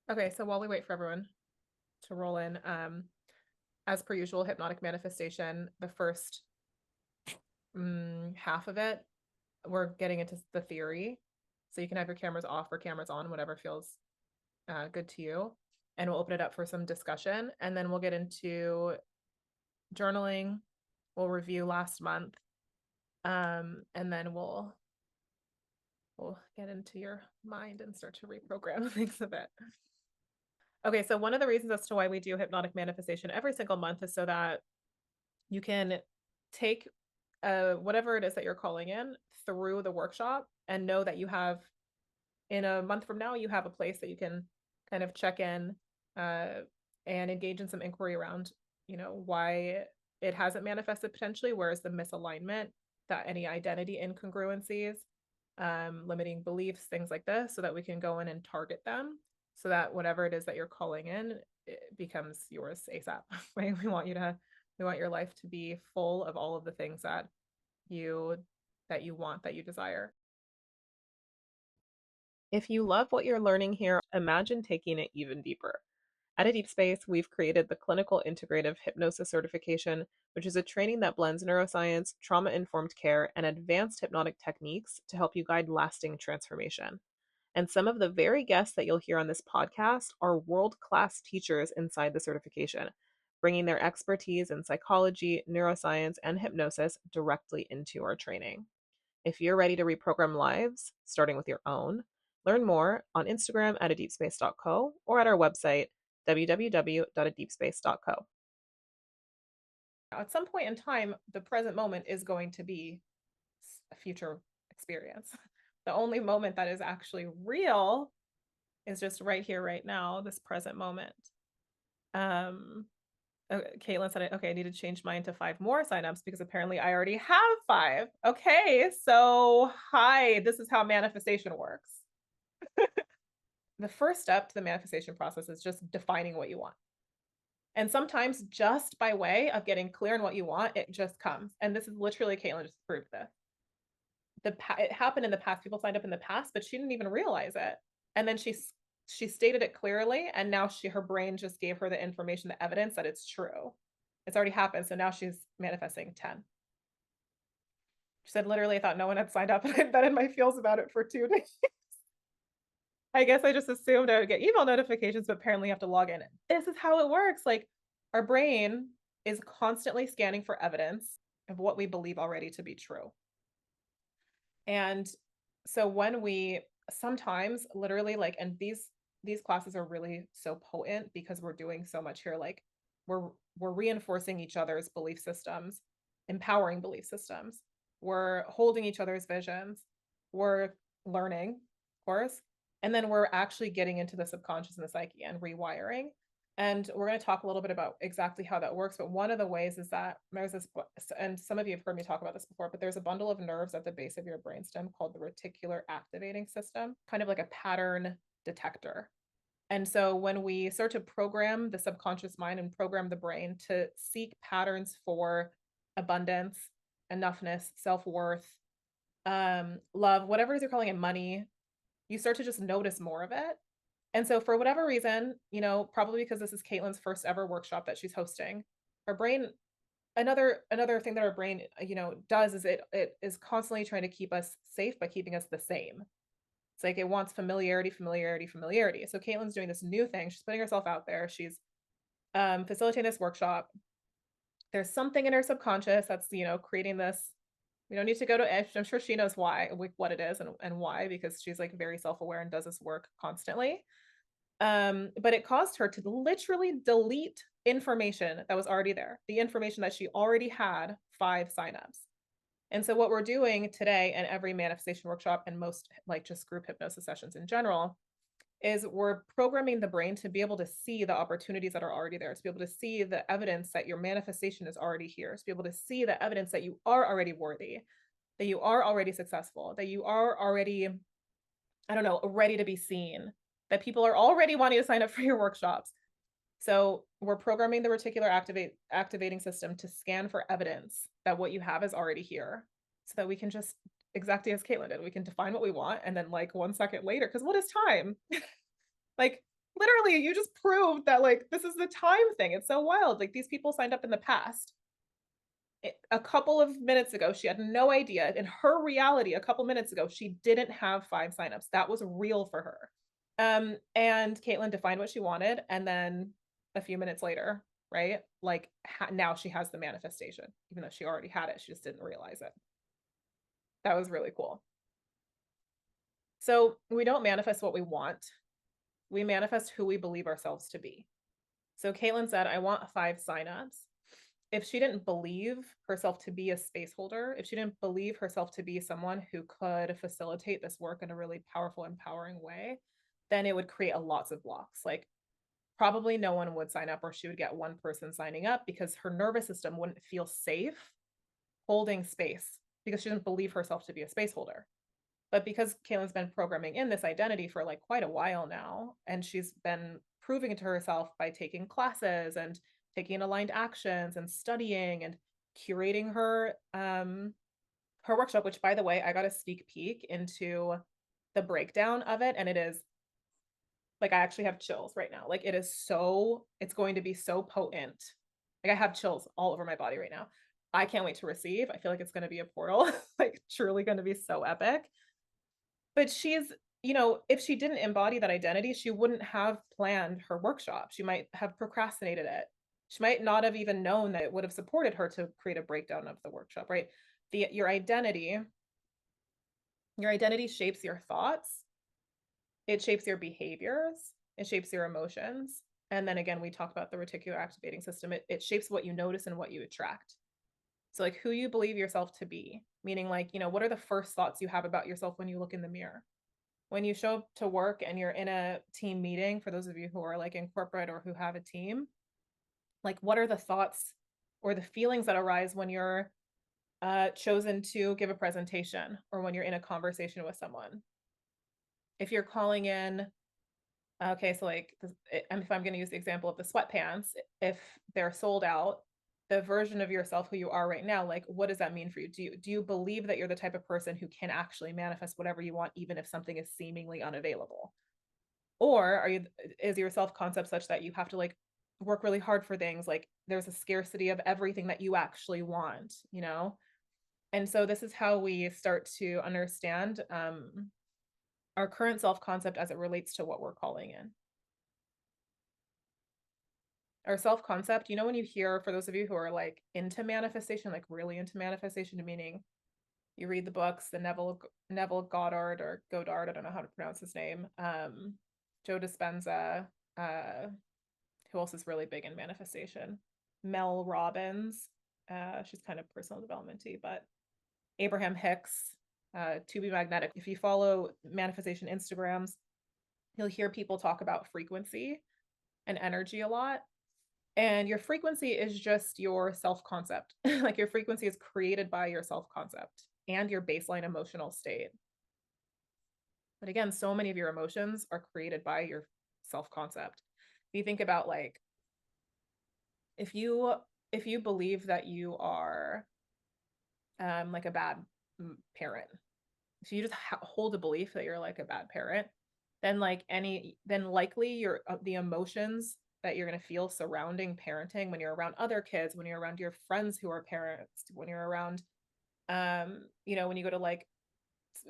Okay, so while we wait for everyone to roll in, as per usual, hypnotic manifestation, the first half of it, we're getting into the theory. So you can have your cameras off or cameras on, whatever feels good to you. And we'll open it up for some discussion. And then we'll get into journaling. We'll review last month. And then we'll get into your mind and start to reprogram things a bit. Okay, so one of the reasons as to why we do hypnotic manifestation every single month is so that you can take whatever it is that you're calling in through the workshop and know that you have, in a month from now, you have a place that you can kind of check in uh, and engage in some inquiry around, why it hasn't manifested potentially, where's the misalignment, that any identity incongruencies, limiting beliefs, things like this, so that we can go in and target them so that whatever it is that you're calling in, it becomes yours ASAP. Right? We want your life to be full of all of the things you you want, that you desire. If you love what you're learning here, imagine taking it even deeper. At A Deep Space, we've created the Clinical Integrative Hypnosis Certification, which is a training that blends neuroscience, trauma informed care, and advanced hypnotic techniques to help you guide lasting transformation. And some of the very guests that you'll hear on this podcast are world class teachers inside the certification, bringing their expertise in psychology, neuroscience, and hypnosis directly into our training. If you're ready to reprogram lives, starting with your own, learn more on Instagram at adeepspace.co or at our website, www.adeepspace.co. At some point in time, the present moment is going to be a future experience. The only moment that is actually real is just right here, right now, this present moment. Caitlin said, okay, I need to change mine to 5 more signups because apparently I already have 5. Okay, so hi, this is how manifestation works. The first step to the manifestation process is just defining what you want. And sometimes just by way of getting clear on what you want, it just comes. And this is literally, Caitlin just proved this. It happened in the past. People signed up in the past, but she didn't even realize it. And then she stated it clearly, and now her brain just gave her the information, the evidence that it's true. It's already happened. So now she's manifesting 10. She said, literally, I thought no one had signed up, and I've been in my feels about it for 2 days. I guess I just assumed I would get email notifications, but apparently you have to log in. This is how it works. Like, our brain is constantly scanning for evidence of what we believe already to be true. And so when we sometimes literally, like, and these classes are really so potent because we're doing so much here. Like, we're reinforcing each other's belief systems, empowering belief systems. We're holding each other's visions. We're learning, of course. And then we're actually getting into the subconscious and the psyche and rewiring. And we're going to talk a little bit about exactly how that works. But one of the ways is that there's this, and some of you have heard me talk about this before, but there's a bundle of nerves at the base of your brainstem called the reticular activating system, kind of like a pattern detector. And so when we start to program the subconscious mind and program the brain to seek patterns for abundance, enoughness, self-worth, love, whatever it is you're calling it, money, you start to just notice more of it. And so for whatever reason, probably because this is Caitlin's first ever workshop that she's hosting, her brain, another thing that our brain, does is it is constantly trying to keep us safe by keeping us the same. It's like it wants familiarity, familiarity, familiarity. So Caitlin's doing this new thing. She's putting herself out there. She's facilitating this workshop. There's something in her subconscious that's, creating this. We don't need to go to Ish. I'm sure she knows why, what it is and why, because she's like very self-aware and does this work constantly. But it caused her to literally delete information that was already there, the information that she already had 5 signups. And so what we're doing today and every manifestation workshop and most like just group hypnosis sessions in general is we're programming the brain to be able to see the opportunities that are already there, to be able to see the evidence that your manifestation is already here, to be able to see the evidence that you are already worthy, that you are already successful, that you are already, I don't know, ready to be seen, that people are already wanting to sign up for your workshops. So we're programming the reticular activating system to scan for evidence that what you have is already here, so that we can just, exactly as Caitlin did, we can define what we want, and then like 1 second later, because what is time? Like Literally, you just proved that like this is the time thing. It's so wild. Like these people signed up in the past. A couple of minutes ago, she had no idea. In her reality, a couple minutes ago, she didn't have 5 signups. That was real for her. And Caitlin defined what she wanted, and then a few minutes later, right? Like now she has the manifestation, even though she already had it. She just didn't realize it. That was really cool. So we don't manifest what we want. We manifest who we believe ourselves to be. So Caitlin said, I want 5 signups. If she didn't believe herself to be a space holder, if she didn't believe herself to be someone who could facilitate this work in a really powerful, empowering way, then it would create lots of blocks. Like probably no one would sign up, or she would get one person signing up because her nervous system wouldn't feel safe holding space because she didn't believe herself to be a space holder. But because Caitlin's been programming in this identity for like quite a while now, and she's been proving it to herself by taking classes and taking aligned actions and studying and curating her workshop, which by the way, I got a sneak peek into the breakdown of it, and it is like I actually have chills right now. Like it's going to be so potent. Like I have chills all over my body right now. I can't wait to receive. I feel like it's going to be a portal, like truly going to be so epic. But she's, if she didn't embody that identity, she wouldn't have planned her workshop. She might have procrastinated it. She might not have even known that it would have supported her to create a breakdown of the workshop, right? Your identity shapes your thoughts, it shapes your behaviors, it shapes your emotions. And then again, we talk about the reticular activating system. It shapes what you notice and what you attract. So like who you believe yourself to be, meaning like, what are the first thoughts you have about yourself when you look in the mirror? When you show up to work and you're in a team meeting, for those of you who are like in corporate or who have a team, like what are the thoughts or the feelings that arise when you're chosen to give a presentation or when you're in a conversation with someone? If you're calling in, okay, so like if I'm going to use the example of the sweatpants, if they're sold out, the version of yourself who you are right now, like what does that mean for you? Do you believe that you're the type of person who can actually manifest whatever you want, even if something is seemingly unavailable? Or is your self-concept such that you have to like work really hard for things, like there's a scarcity of everything that you actually want? And so this is how we start to understand our current self-concept as it relates to what we're calling in. Our self-concept, when you hear, for those of you who are like into manifestation, like really into manifestation, meaning you read the books, the Neville Goddard or Goddard, I don't know how to pronounce his name, Joe Dispenza, who else is really big in manifestation? Mel Robbins, she's kind of personal development-y, but Abraham Hicks, To Be Magnetic. If you follow manifestation Instagrams, you'll hear people talk about frequency and energy a lot. And your frequency is just your self-concept. Like your frequency is created by your self-concept and your baseline emotional state. But again, so many of your emotions are created by your self-concept. If you think about like, if you believe that you are like a bad parent, if you just hold a belief that you're like a bad parent, then likely the emotions that you're going to feel surrounding parenting, when you're around other kids, when you're around your friends who are parents, when you're around when you go to like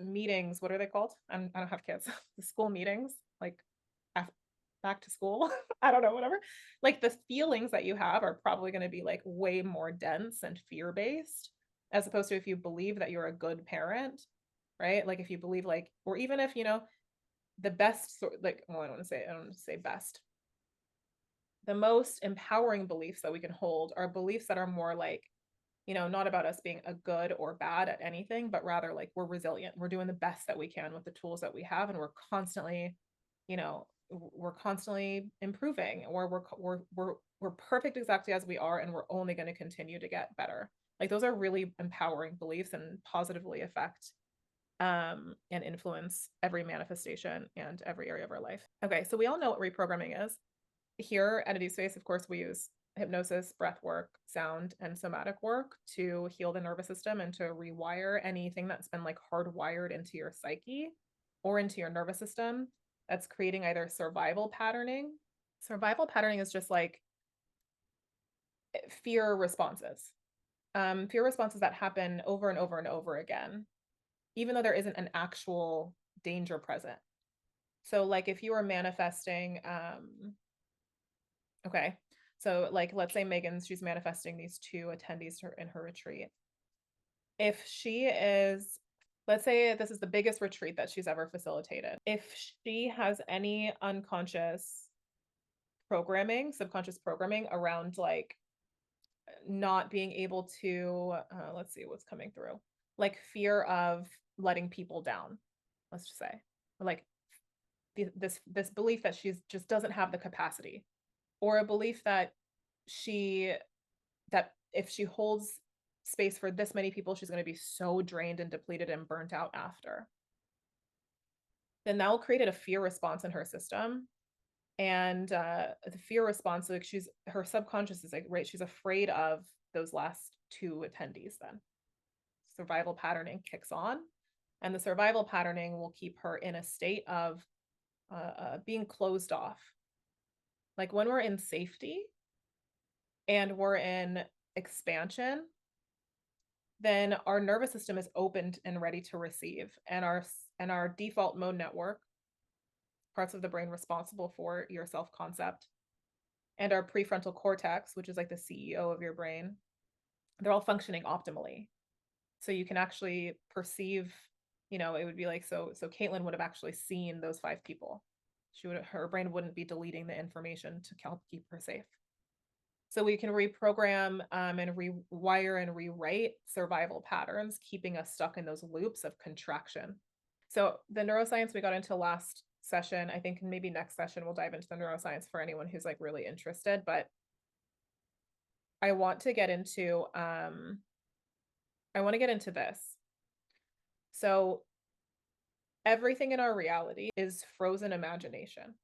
meetings, what are they called? I don't have kids. The school meetings, like back to school. I don't know, whatever. Like the feelings that you have are probably going to be like way more dense and fear-based, as opposed to if you believe that you're a good parent, right? Like if you believe like, or even if, the best, like, well, I don't want to say best. The most empowering beliefs that we can hold are beliefs that are more like, not about us being a good or bad at anything, but rather like we're resilient. We're doing the best that we can with the tools that we have, and we're constantly, improving, or we're perfect exactly as we are, and we're only going to continue to get better. Like those are really empowering beliefs and positively affect and influence every manifestation and every area of our life. Okay, so we all know what reprogramming is. Here at Entity Space, of course, we use hypnosis, breath work, sound, and somatic work to heal the nervous system and to rewire anything that's been like hardwired into your psyche or into your nervous system. that's creating either survival patterning. Survival patterning is just like fear responses. Fear responses that happen over and over and over again, even though there isn't an actual danger present. So like if you are manifesting, okay, so like let's say Megan's, she's manifesting these two attendees in her retreat. If she is, let's say this is the biggest retreat that she's ever facilitated. If she has any unconscious programming, subconscious programming around like not being able to, let's see what's coming through, like fear of letting people down, let's just say, like this belief that she's just doesn't have the capacity, or a belief that if she holds space for this many people, she's going to be so drained and depleted and burnt out after. Then that will create a fear response in her system. And the fear response, like her subconscious is like, right, she's afraid of those last two attendees. Then survival patterning kicks on, and the survival patterning will keep her in a state of being closed off. Like when we're in safety and we're in expansion, then our nervous system is opened and ready to receive, and our default mode network, parts of the brain responsible for your self-concept, and our prefrontal cortex, which is like the CEO of your brain, they're all functioning optimally. So you can actually perceive, it would be like, so Caitlin would have actually seen those 5 people. Her brain wouldn't be deleting the information to help keep her safe. So we can reprogram and rewire and rewrite survival patterns, keeping us stuck in those loops of contraction. So the neuroscience we got into last session, I think maybe next session we'll dive into the neuroscience for anyone who's like really interested, but I want to get into this. So everything in our reality is frozen imagination.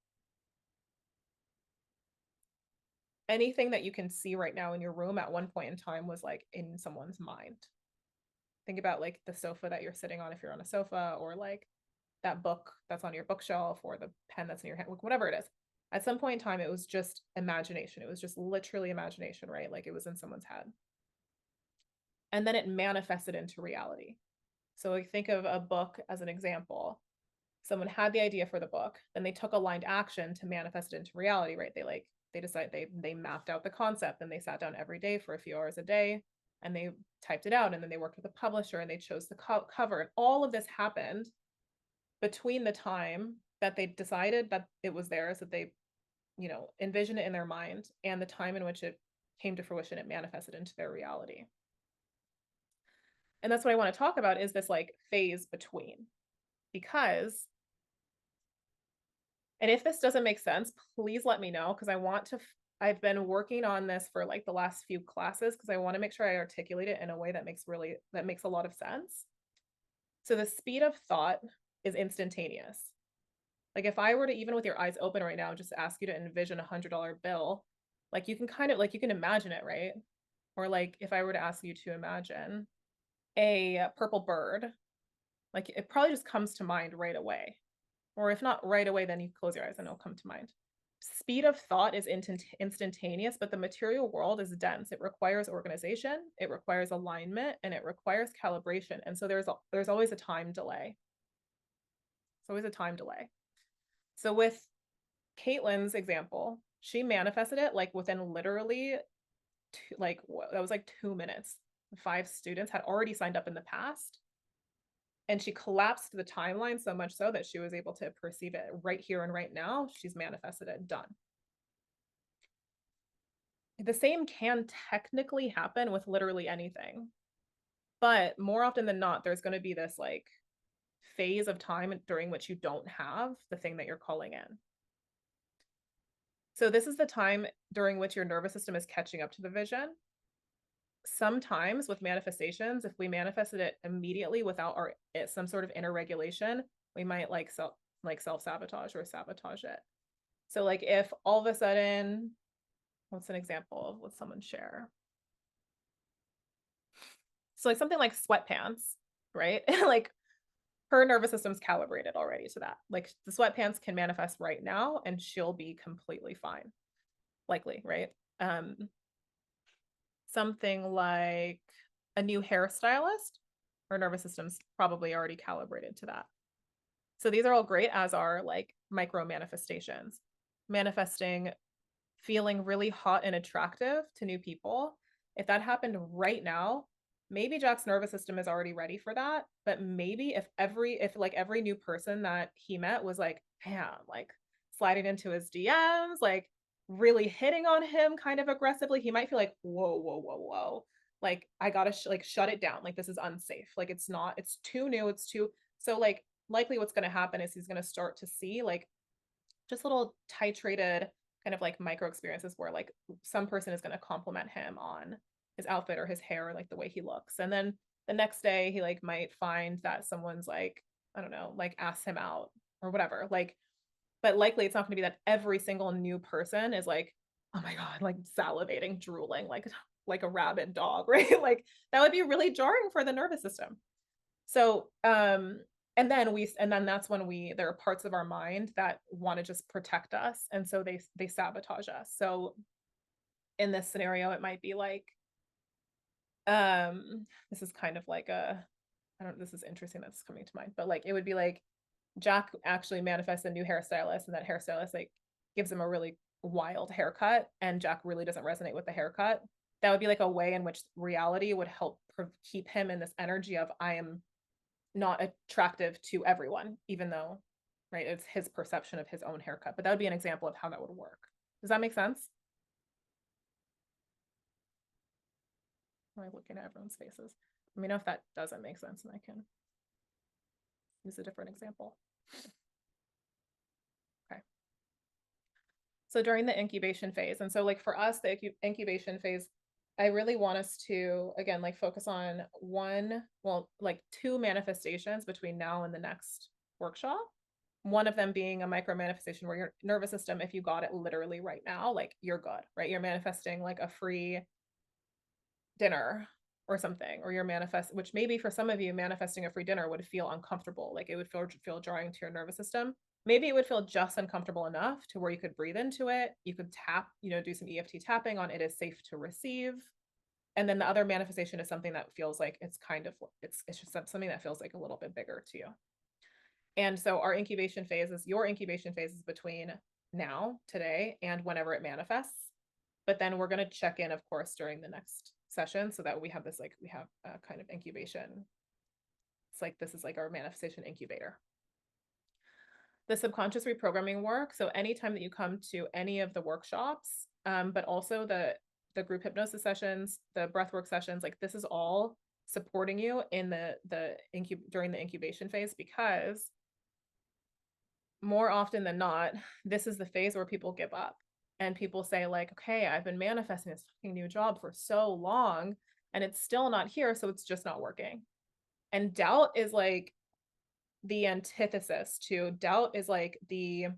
Anything that you can see right now in your room at one point in time was like in someone's mind. Think about like the sofa that you're sitting on if you're on a sofa, or like that book that's on your bookshelf, or the pen that's in your hand, whatever it is. At some point in time, it was just imagination. It was just literally imagination, right? Like it was in someone's head. And then it manifested into reality. So like think of a book as an example. Someone had the idea for the book, then they took aligned action to manifest it into reality, right? They mapped out the concept, and they sat down every day for a few hours a day, and they typed it out, and then they worked with a publisher, and they chose the cover. And all of this happened between the time that they decided that it was theirs, that they, envisioned it in their mind, and the time in which it came to fruition, it manifested into their reality. And that's what I want to talk about, is this like phase between, because, and if this doesn't make sense, please let me know, because I've been working on this for like the last few classes, because I want to make sure I articulate it in a way that makes a lot of sense. So the speed of thought is instantaneous. Like if I were to, even with your eyes open right now, just ask you to envision $100 bill, like you can you can imagine it, right? Or like if I were to ask you to imagine a purple bird, like it probably just comes to mind right away. Or if not right away, then you close your eyes and it'll come to mind. Speed of thought is instantaneous, but the material world is dense. It requires organization, it requires alignment, and it requires calibration. And so there's always a time delay. It's always a time delay. So with Caitlin's example, she manifested it like within literally that was like 2 minutes. 5 students had already signed up in the past, and she collapsed the timeline so much so that she was able to perceive it right here and right now. She's manifested it, done. The same can technically happen with literally anything, but more often than not, there's going to be this like phase of time during which you don't have the thing that you're calling in. So this is the time during which your nervous system is catching up to the vision. Sometimes with manifestations, if we manifested it immediately without some sort of inner regulation, we might self-sabotage or sabotage it. So like if all of a sudden, what's an example of what someone share? So like something like sweatpants, right? Like her nervous system's calibrated already to that. Like the sweatpants can manifest right now and she'll be completely fine. Likely, right? Something like a new hairstylist, her nervous system's probably already calibrated to that. So these are all great, as are like micro manifestations. Manifesting feeling really hot and attractive to new people. If that happened right now, maybe Jack's nervous system is already ready for that. But maybe if every new person that he met was like, man, like sliding into his DMs, like really hitting on him kind of aggressively, he might feel like, whoa, whoa, whoa, whoa. Like I gotta shut it down. Like this is unsafe. Like it's not, it's too new. It's too, so like likely what's going to happen is he's going to start to see like just little titrated kind of like micro experiences where like some person is going to compliment him on his outfit or his hair or like the way he looks. And then the next day he like might find that someone's like, I don't know, like asks him out or whatever. Like, but likely it's not going to be that every single new person is like, oh my God, like salivating, drooling, like a rabid dog, right? Like that would be really jarring for the nervous system. So and then that's when there are parts of our mind that want to just protect us, and so they sabotage us. So in this scenario it might be like this is kind of like this is interesting that's coming to mind, but like it would be like Jack actually manifests a new hairstylist, and that hairstylist like gives him a really wild haircut, and Jack really doesn't resonate with the haircut. That would be like a way in which reality would help keep him in this energy of I am not attractive to everyone, even though, right, it's his perception of his own haircut. But that would be an example of how that would work. Does that make sense? Am I looking at everyone's faces? Let me know if that doesn't make sense and I can use a different example. Okay. So during the incubation phase, and so like for us, the incubation phase, I really want us to, again, like focus on two manifestations between now and the next workshop. One of them being a micro manifestation where your nervous system, if you got it literally right now, like you're good, right? You're manifesting like a free dinner or something, or which maybe for some of you, manifesting a free dinner would feel uncomfortable. Like it would feel jarring to your nervous system. Maybe it would feel just uncomfortable enough to where you could breathe into it. You could tap, do some EFT tapping on it is safe to receive. And then the other manifestation is something that feels like it's just something that feels like a little bit bigger to you. And so your incubation phase is between now, today, and whenever it manifests. But then we're going to check in, of course, during the next session so that we have a kind of incubation. It's like, this is like our manifestation incubator. The subconscious reprogramming work. So anytime that you come to any of the workshops, but also the group hypnosis sessions, the breathwork sessions, like this is all supporting you in during the incubation phase, because more often than not, this is the phase where people give up and people say like, okay, I've been manifesting this fucking new job for so long and it's still not here. So it's just not working. And doubt is like the antithesis to doubt is like I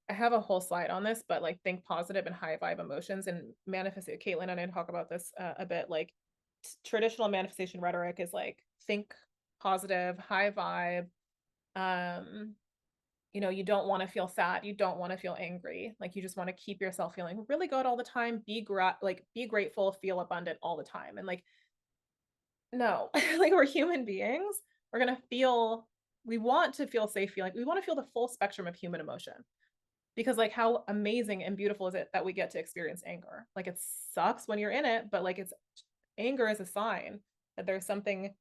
have a whole slide on this, but like think positive and high vibe emotions and manifest it. Caitlin and I talk about this a bit. Like traditional manifestation rhetoric is like think positive, high vibe. You don't want to feel sad. You don't want to feel angry. Like you just want to keep yourself feeling really good all the time. Be grateful, feel abundant all the time. And like, no, like we're human beings. We want to feel safe feeling. We want to feel the full spectrum of human emotion. Because like how amazing and beautiful is it that we get to experience anger? Like it sucks when you're in it, but like anger is a sign that there's something,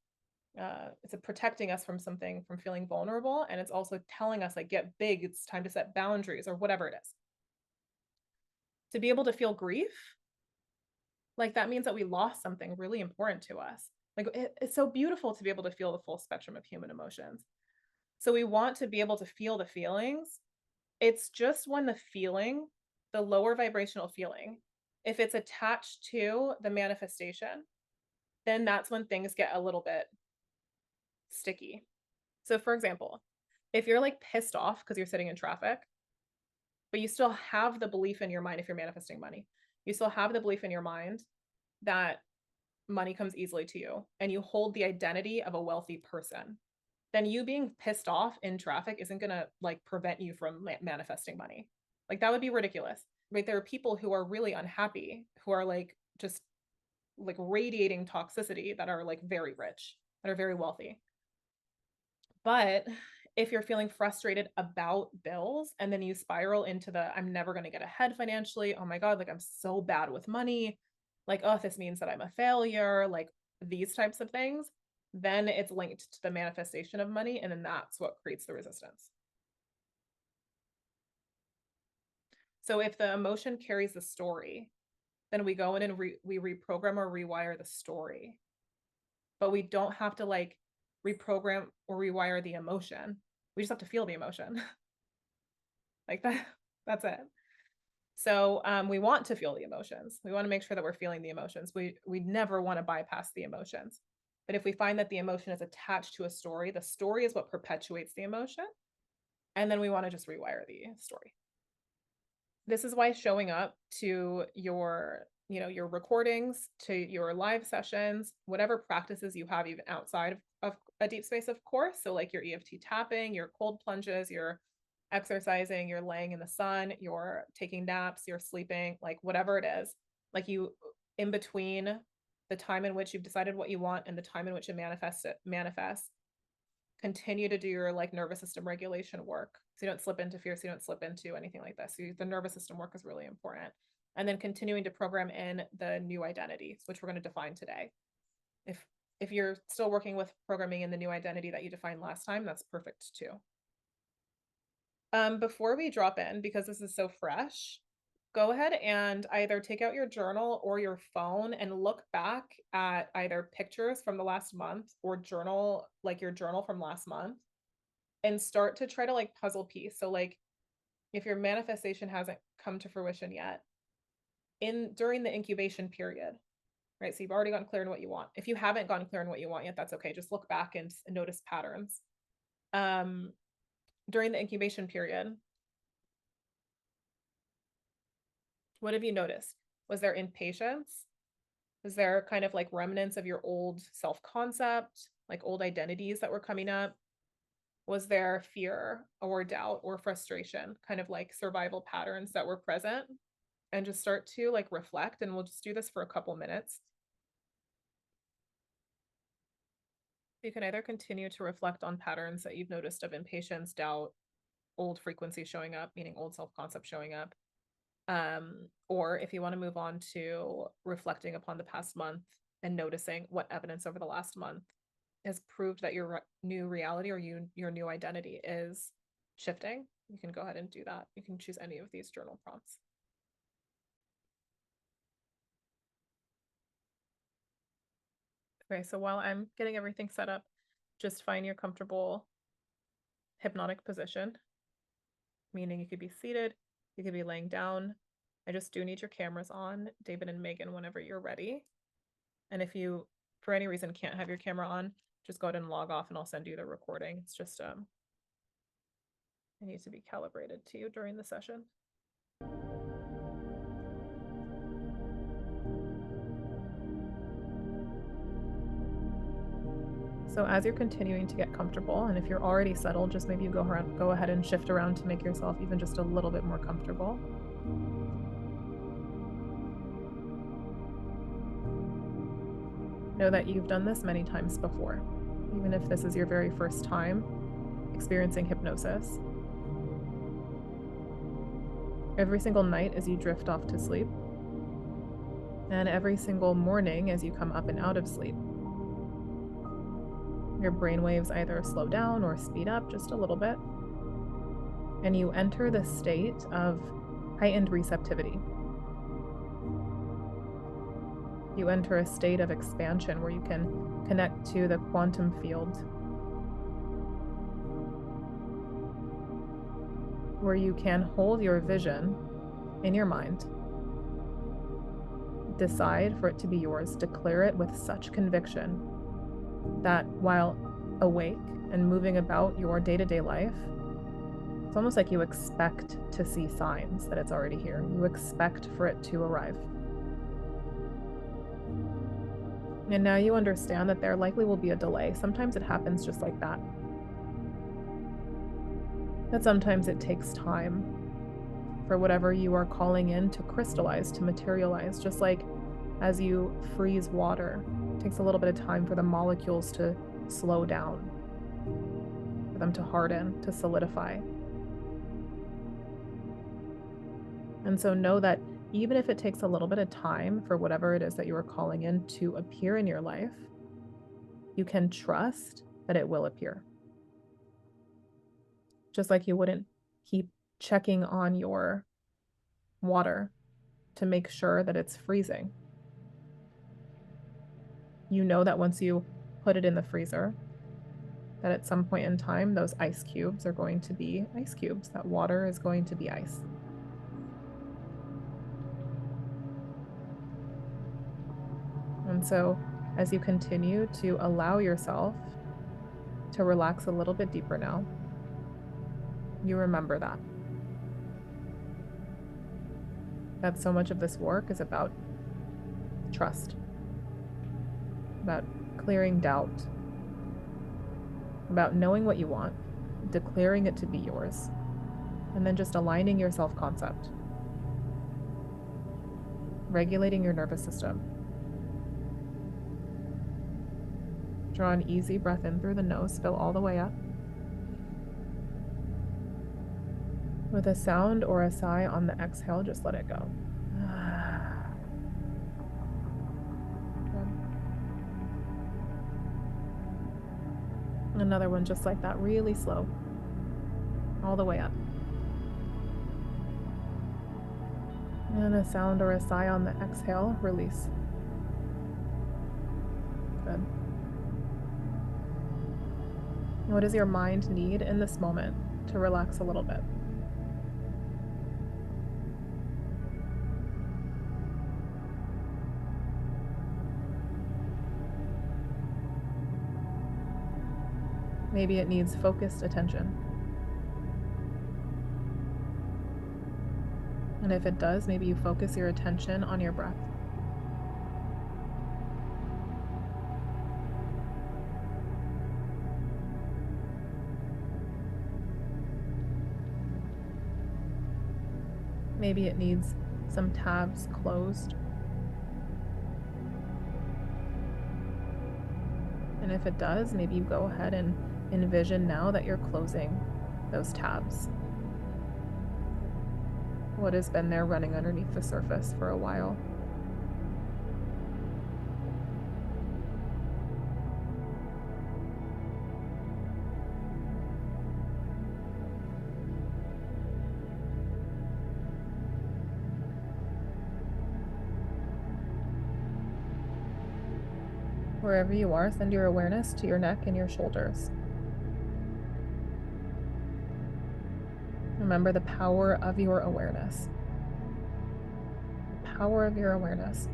it's protecting us from something, from feeling vulnerable. And it's also telling us like, get big, it's time to set boundaries or whatever it is. To be able to feel grief, like that means that we lost something really important to us. Like it's so beautiful to be able to feel the full spectrum of human emotions. So we want to be able to feel the feelings. It's just when the lower vibrational feeling, if it's attached to the manifestation, then that's when things get a little bit sticky. So for example, if you're like pissed off because you're sitting in traffic, but you still have the belief in your mind, if you're manifesting money, you still have the belief in your mind that money comes easily to you, and you hold the identity of a wealthy person, then you being pissed off in traffic isn't going to like prevent you from manifesting money. Like that would be ridiculous, right? There are people who are really unhappy, who are like just like radiating toxicity, that are like very rich, that are very wealthy. But if you're feeling frustrated about bills and then you spiral into the I'm never going to get ahead financially, oh my God, like I'm so bad with money, like, oh, this means that I'm a failure, like these types of things, then it's linked to the manifestation of money. And then that's what creates the resistance. So if the emotion carries the story, then we go in and we reprogram or rewire the story. But we don't have to like reprogram or rewire the emotion. We just have to feel the emotion. Like that's it. So we want to feel the emotions. We want to make sure that we're feeling the emotions. We never want to bypass the emotions. But if we find that the emotion is attached to a story, the story is what perpetuates the emotion. And then we want to just rewire the story. This is why showing up to your, your recordings, to your live sessions, whatever practices you have even outside of a deep space, of course. So like your EFT tapping, your cold plunges, your exercising, you're laying in the sun, you're taking naps, you're sleeping, like whatever it is, like you, in between the time in which you've decided what you want and the time in which it manifests, continue to do your like nervous system regulation work. So you don't slip into fear, so you don't slip into anything like this. So the nervous system work is really important. And then continuing to program in the new identity, which we're going to define today. If you're still working with programming in the new identity that you defined last time, that's perfect too. Before we drop in, because this is so fresh, go ahead and either take out your journal or your phone and look back at either pictures from the last month or journal, like your journal from last month, and start to try to like puzzle piece. So like if your manifestation hasn't come to fruition yet, during the incubation period, right? So you've already gotten clear on what you want. If you haven't gotten clear on what you want yet, that's okay. Just look back and notice patterns. During the incubation period, what have you noticed? Was there impatience? Was there kind of like remnants of your old self-concept, like old identities that were coming up? Was there fear or doubt or frustration, kind of like survival patterns that were present? And just start to like reflect, and we'll just do this for a couple minutes. You can either continue to reflect on patterns that you've noticed of impatience, doubt, old frequency showing up, meaning old self-concept showing up. Or if you want to move on to reflecting upon the past month and noticing what evidence over the last month has proved that your new reality or your new identity is shifting, you can go ahead and do that. You can choose any of these journal prompts. Okay, so while I'm getting everything set up, just find your comfortable hypnotic position, meaning you could be seated, you could be laying down. I just do need your cameras on, David and Megan, whenever you're ready. And if you, for any reason, can't have your camera on, just go ahead and log off and I'll send you the recording. It's just, it needs to be calibrated to you during the session. So as you're continuing to get comfortable, and if you're already settled, just maybe you go ahead and shift around to make yourself even just a little bit more comfortable. Know that you've done this many times before, even if this is your very first time experiencing hypnosis. Every single night as you drift off to sleep, and every single morning as you come up and out of sleep. Your brain waves either slow down or speed up just a little bit, and you enter the state of heightened receptivity. You enter a state of expansion where you can connect to the quantum field, where you can hold your vision in your mind, decide for it to be yours, declare it with such conviction that while awake and moving about your day-to-day life, it's almost like you expect to see signs that it's already here. You expect for it to arrive. And now you understand that there likely will be a delay. Sometimes it happens just like that. that sometimes it takes time for whatever you are calling in to crystallize, to materialize, just like as you freeze water. It takes a little bit of time for the molecules to slow down, for them to harden, to solidify. And so know that even if it takes a little bit of time for whatever it is that you are calling in to appear in your life, you can trust that it will appear. Just like you wouldn't keep checking on your water to make sure that it's freezing. You know that once you put it in the freezer, that at some point in time, those ice cubes are going to be ice cubes. That water is going to be ice. And so as you continue to allow yourself to relax a little bit deeper now, you remember that so much of this work is about trust, about clearing doubt, about knowing what you want, declaring it to be yours, and then just aligning your self-concept, regulating your nervous system. Draw an easy breath in through the nose, fill all the way up. With a sound or a sigh on the exhale, just let it go. Another one just like that, really slow, all the way up. And a sound or a sigh on the exhale, release. Good. What does your mind need in this moment to relax a little bit? Maybe it needs focused attention. And if it does, maybe you focus your attention on your breath. Maybe it needs some tabs closed. And if it does, maybe you go ahead and envision now that you're closing those tabs. What has been there running underneath the surface for a while? Wherever you are, send your awareness to your neck and your shoulders. Remember the power of your awareness. The power of your awareness.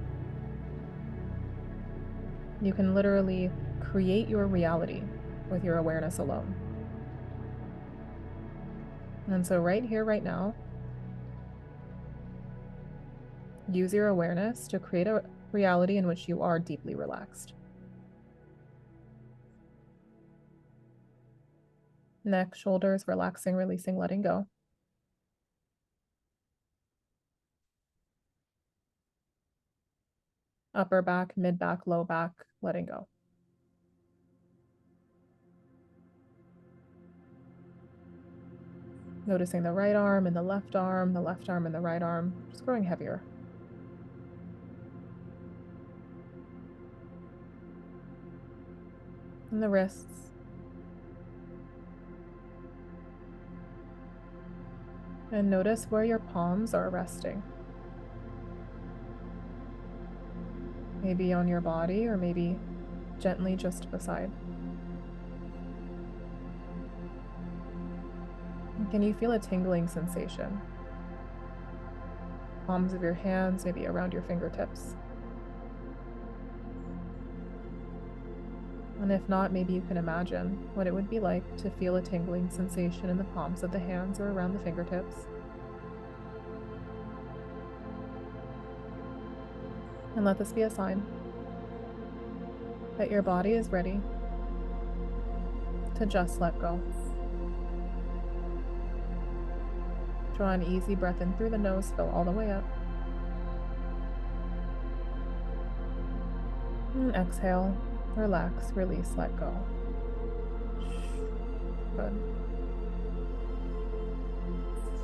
You can literally create your reality with your awareness alone. And so right here, right now, use your awareness to create a reality in which you are deeply relaxed. Neck, shoulders, relaxing, releasing, letting go. Upper back, mid back, low back, letting go. Noticing the right arm and the left arm and the right arm, just growing heavier. And the wrists. And notice where your palms are resting. Maybe on your body or maybe gently just beside. And can you feel a tingling sensation? Palms of your hands, maybe around your fingertips. And if not, maybe you can imagine what it would be like to feel a tingling sensation in the palms of the hands or around the fingertips. And let this be a sign that your body is ready to just let go. Draw an easy breath in through the nose, fill all the way up. And exhale, relax, release, let go. Good.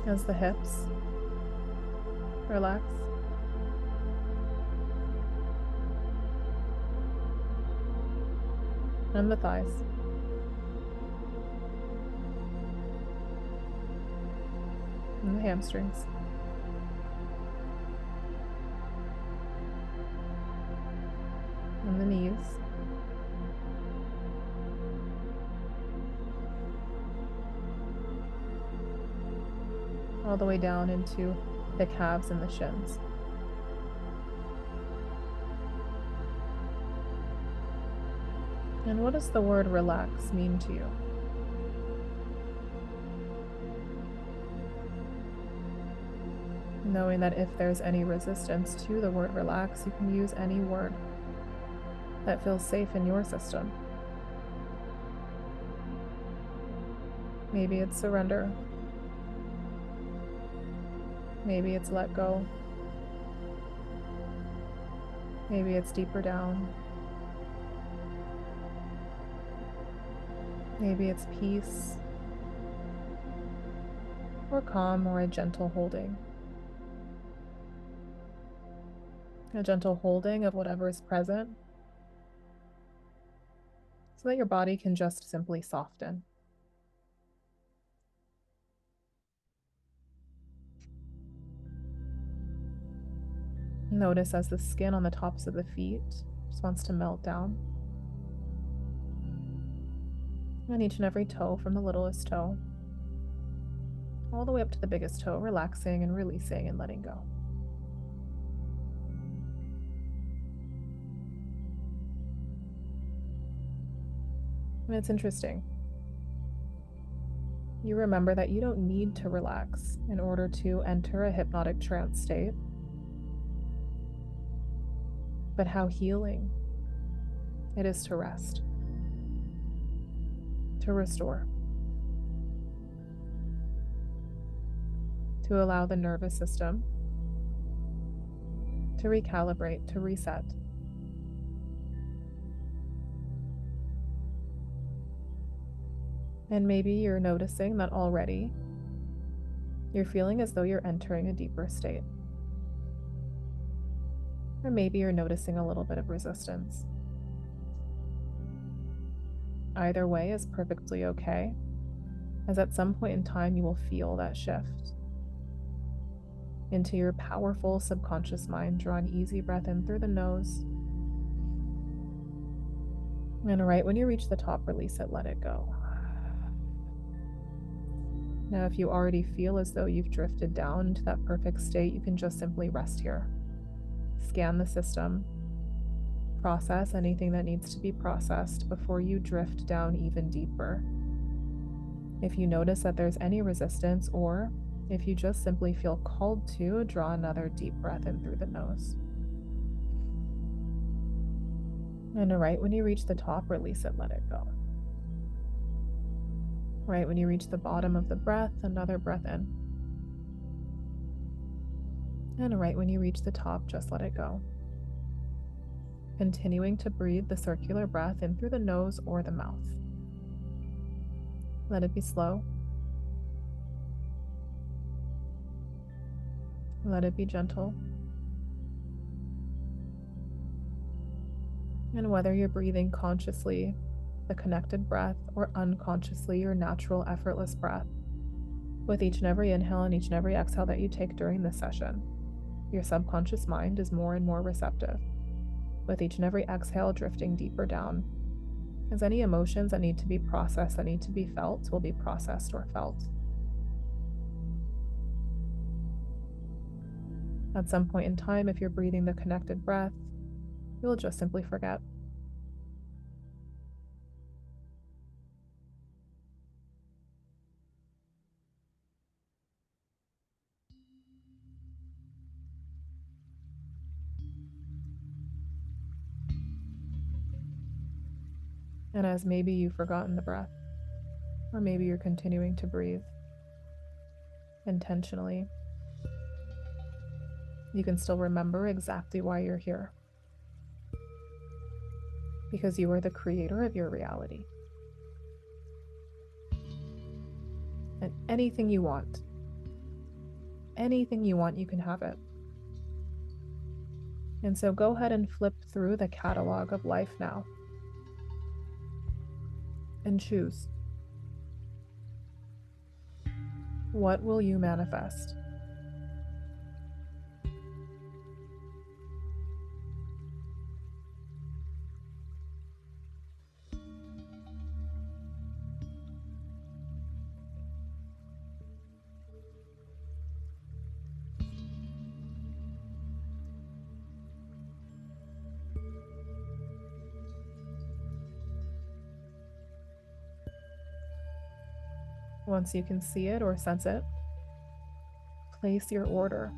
As the hips relax. And the thighs. And the hamstrings. And the knees. All the way down into the calves and the shins. And what does the word relax mean to you? Knowing that if there's any resistance to the word relax, you can use any word that feels safe in your system. Maybe it's surrender. Maybe it's let go. Maybe it's deeper down. Maybe it's peace, or calm, or a gentle holding. A gentle holding of whatever is present so that your body can just simply soften. Notice as the skin on the tops of the feet just wants to melt down. And each and every toe, from the littlest toe all the way up to the biggest toe, relaxing and releasing and letting go. And it's interesting. You remember that you don't need to relax in order to enter a hypnotic trance state, but how healing it is to rest, to restore, to allow the nervous system to recalibrate, to reset. And maybe you're noticing that already you're feeling as though you're entering a deeper state. Or maybe you're noticing a little bit of resistance. Either way is perfectly okay, as at some point in time you will feel that shift into your powerful subconscious mind. Draw an easy breath in through the nose. And right when you reach the top, release it, let it go. Now, if you already feel as though you've drifted down into that perfect state, you can just simply rest here. Scan the system, process anything that needs to be processed before you drift down even deeper. If you notice that there's any resistance, or if you just simply feel called to, draw another deep breath in through the nose. And right when you reach the top, release it, let it go. Right when you reach the bottom of the breath, another breath in. And right when you reach the top, just let it go. Continuing to breathe the circular breath in through the nose or the mouth. Let it be slow. Let it be gentle. And whether you're breathing consciously, the connected breath, or unconsciously, your natural, effortless breath, with each and every inhale and each and every exhale that you take during this session, your subconscious mind is more and more receptive. With each and every exhale, drifting deeper down, as any emotions that need to be processed, that need to be felt, will be processed or felt. At some point in time, if you're breathing the connected breath, you'll just simply forget. And as maybe you've forgotten the breath, or maybe you're continuing to breathe, intentionally, you can still remember exactly why you're here. Because you are the creator of your reality. And anything you want, you can have it. And so go ahead and flip through the catalog of life now and choose. What will you manifest? Once you can see it or sense it, place your order.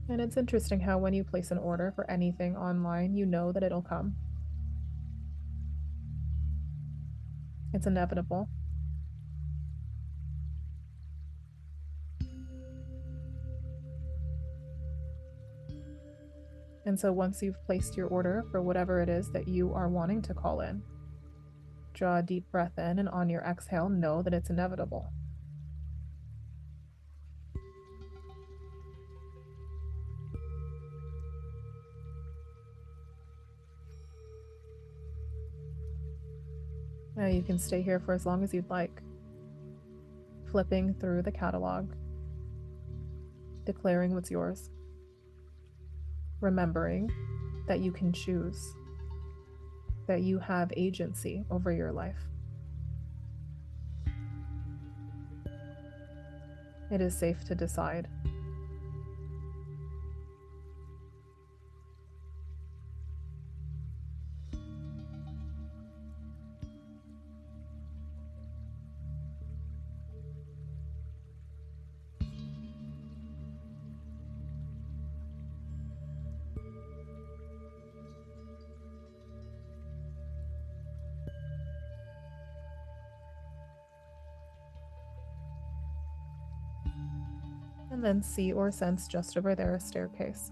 And it's interesting how when you place an order for anything online, you know that it'll come. It's inevitable. And so once you've placed your order for whatever it is that you are wanting to call in, draw a deep breath in, and on your exhale, know that it's inevitable. Now you can stay here for as long as you'd like, flipping through the catalog, declaring what's yours, remembering that you can choose, that you have agency over your life. It is safe to decide. And then see or sense just over there a staircase.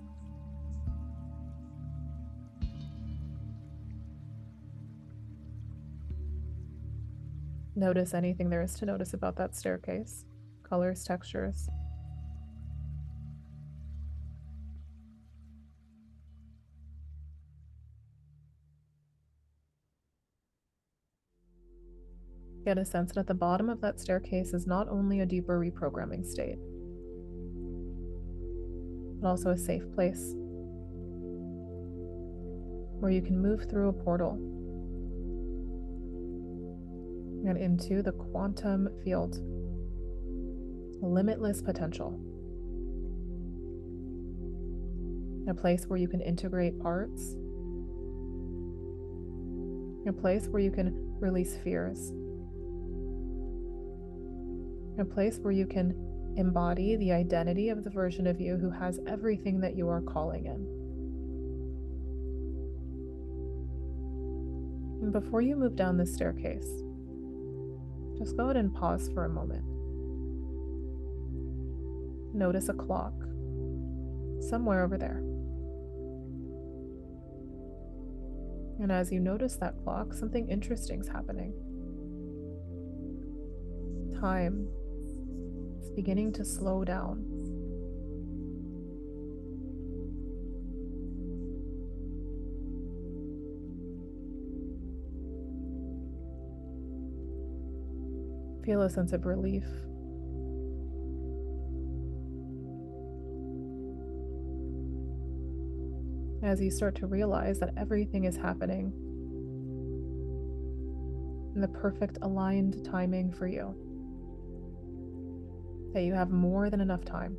Notice anything there is to notice about that staircase. Colors, textures. Get a sense that at the bottom of that staircase is not only a deeper reprogramming state, but also a safe place where you can move through a portal and into the quantum field, limitless potential. A place where you can integrate parts, a place where you can release fears, a place where you can embody the identity of the version of you who has everything that you are calling in. And before you move down this staircase, just go ahead and pause for a moment. Notice a clock somewhere over there. And as you notice that clock, something interesting is happening. Time is beginning to slow down. Feel a sense of relief. As you start to realize that everything is happening in the perfect aligned timing for you, that you have more than enough time.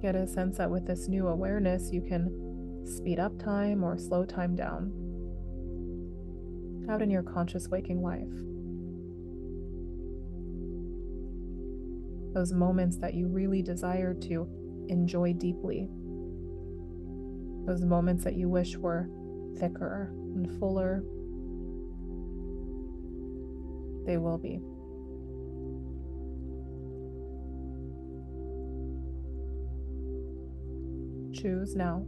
Get a sense that with this new awareness, you can speed up time or slow time down. out in your conscious waking life. Those moments that you really desire to enjoy deeply. Those moments that you wish were thicker and fuller. They will be. Choose now.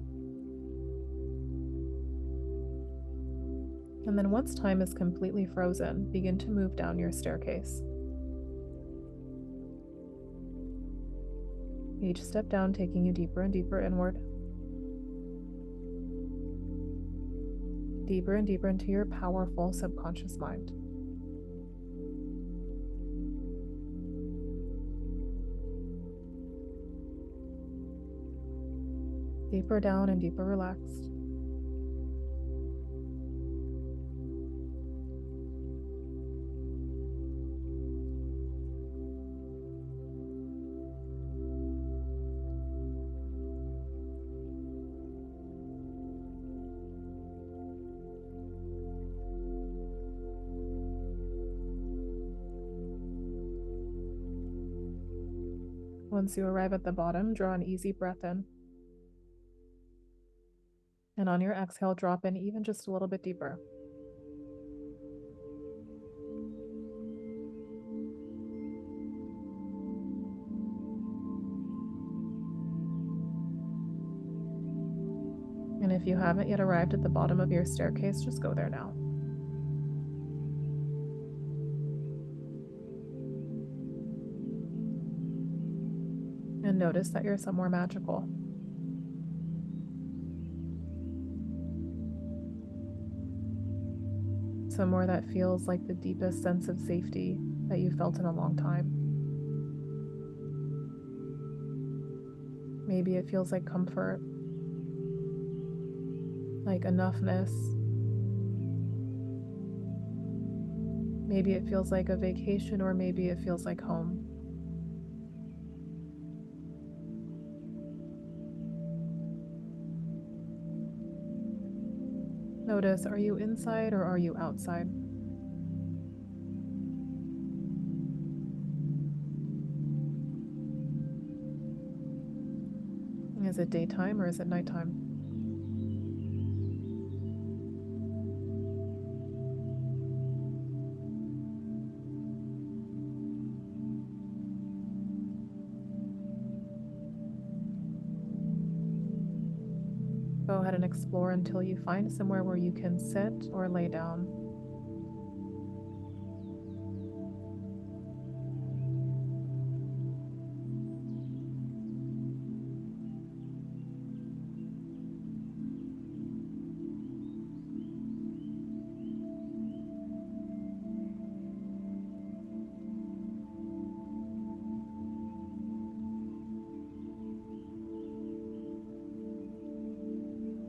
And then once time is completely frozen, begin to move down your staircase. Each step down taking you deeper and deeper inward. Deeper and deeper into your powerful subconscious mind. Deeper down and deeper relaxed. Once you arrive at the bottom, draw an easy breath in. And on your exhale, drop in even just a little bit deeper. And if you haven't yet arrived at the bottom of your staircase, just go there now. And notice that you're somewhere magical. Somewhere that feels like the deepest sense of safety that you've felt in a long time. Maybe it feels like comfort, like enoughness. Maybe it feels like a vacation, or maybe it feels like home. Notice, are you inside or are you outside? Is it daytime or is it nighttime? Go ahead and explore until you find somewhere where you can sit or lay down.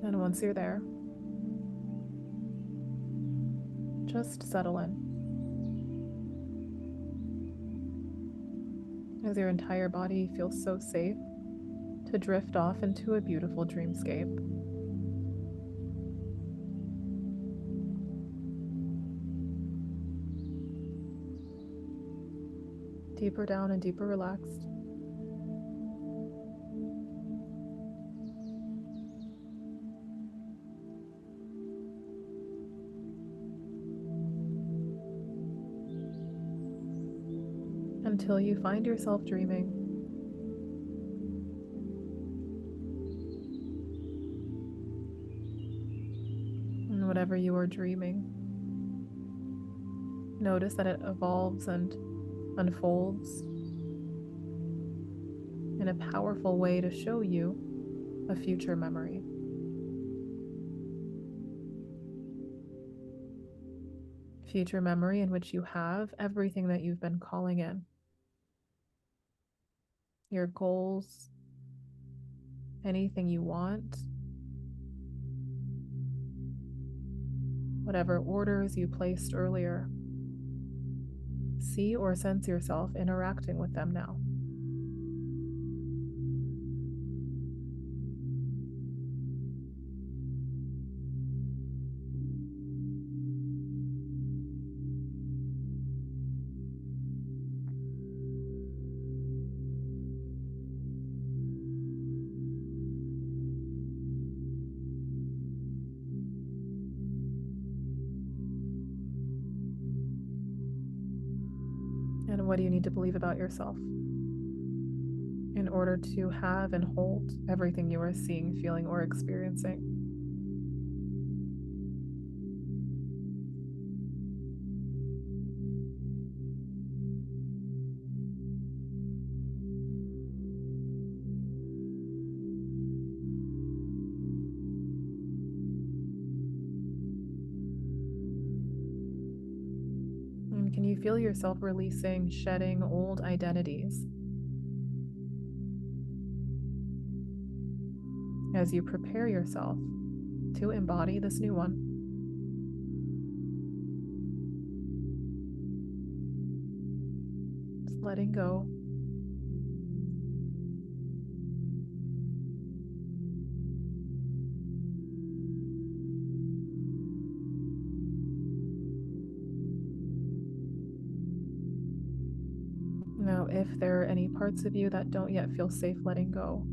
And once you're there, just settle in. As your entire body feels so safe to drift off into a beautiful dreamscape. Deeper down and deeper relaxed. Until you find yourself dreaming. And whatever you are dreaming, notice that it evolves and unfolds in a powerful way to show you a future memory. Future memory in which you have everything that you've been calling in. Your goals, anything you want, whatever orders you placed earlier. See or sense yourself interacting with them now. And what do you need to believe about yourself in order to have and hold everything you are seeing, feeling, or experiencing? And can you feel yourself releasing, shedding old identities as you prepare yourself to embody this new one? Just letting go. Now, if there are any parts of you that don't yet feel safe letting go,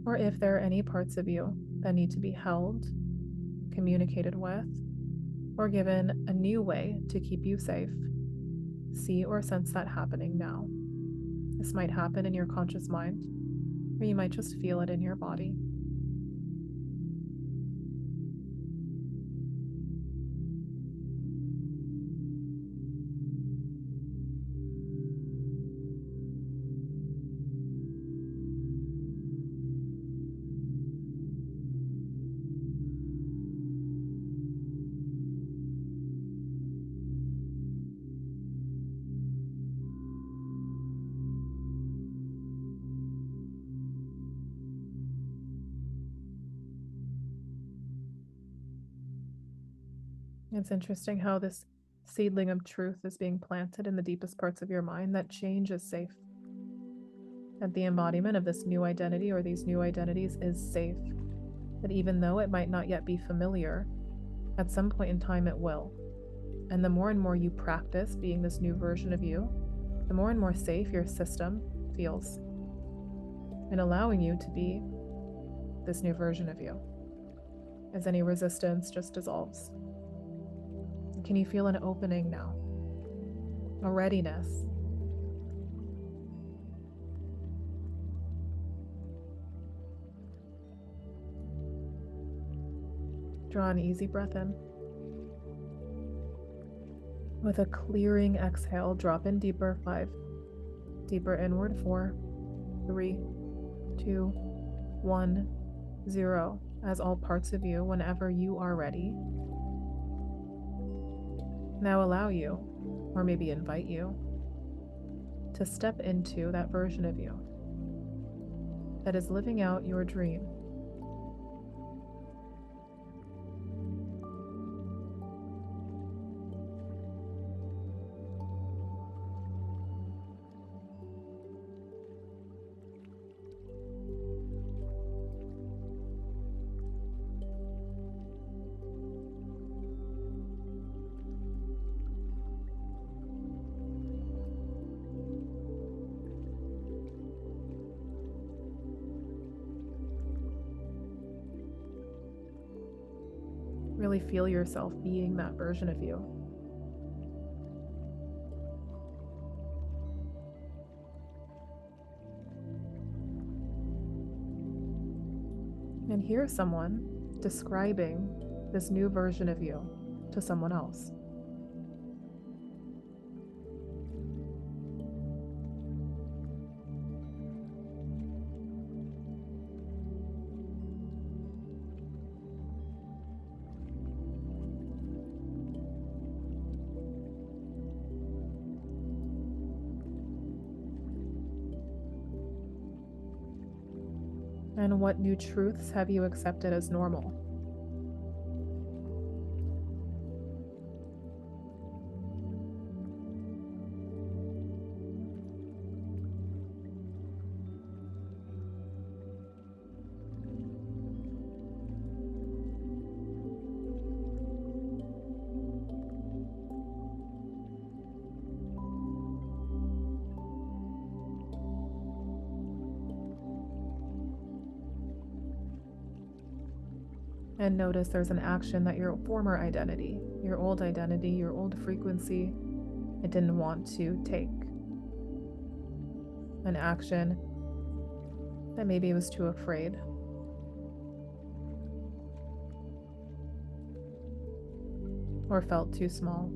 or if there are any parts of you that need to be held, communicated with, or given a new way to keep you safe, see or sense that happening now. This might happen in your conscious mind, or you might just feel it in your body. It's interesting how this seedling of truth is being planted in the deepest parts of your mind that change is safe. That the embodiment of this new identity or these new identities is safe. That even though it might not yet be familiar, at some point in time it will. And the more and more you practice being this new version of you, the more and more safe your system feels in allowing you to be this new version of you, as any resistance just dissolves. Can you feel an opening now? A readiness? Draw an easy breath in. With a clearing exhale, drop in deeper. 5. Deeper inward. 4, 3, 2, 1, 0. As all parts of you, whenever you are ready, now allow you, or maybe invite you, to step into that version of you that is living out your dream. Really feel yourself being that version of you. And hear someone describing this new version of you to someone else. And what new truths have you accepted as normal? And notice there's an action that your former identity, your old frequency It didn't want to take an action that maybe it was too afraid. Or felt too small.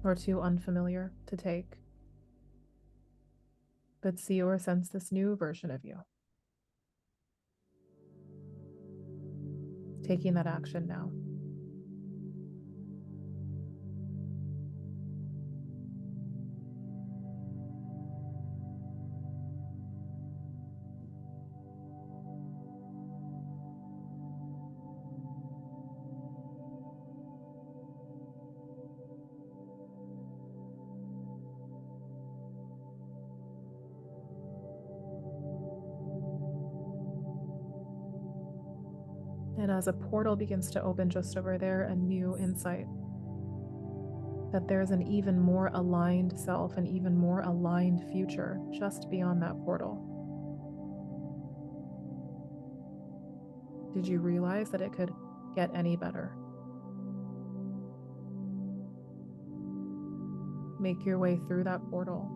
Or too unfamiliar to take. But see or sense this new version of you. Taking that action now. And as a portal begins to open just over there, a new insight that there's an even more aligned self, an even more aligned future just beyond that portal. Did you realize that it could get any better? Make your way through that portal.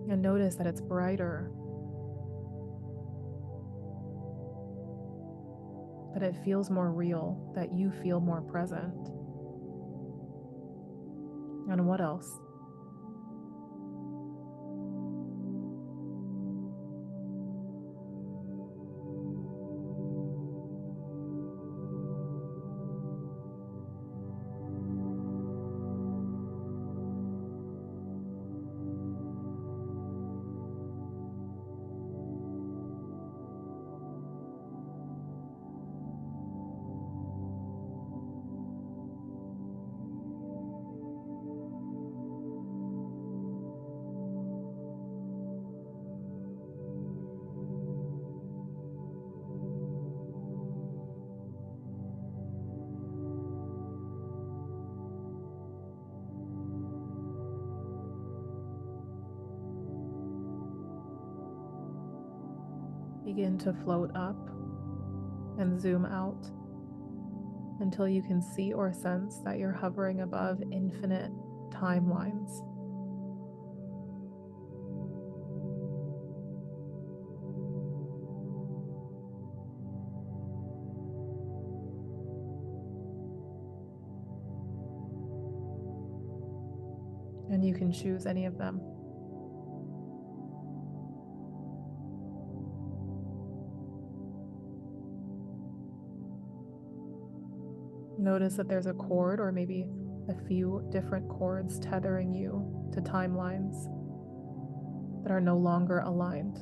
And notice that it's brighter. That it feels more real, that you feel more present. And what else? Begin to float up and zoom out until you can see or sense that you're hovering above infinite timelines. And you can choose any of them. Notice that there's a cord or maybe a few different cords tethering you to timelines that are no longer aligned.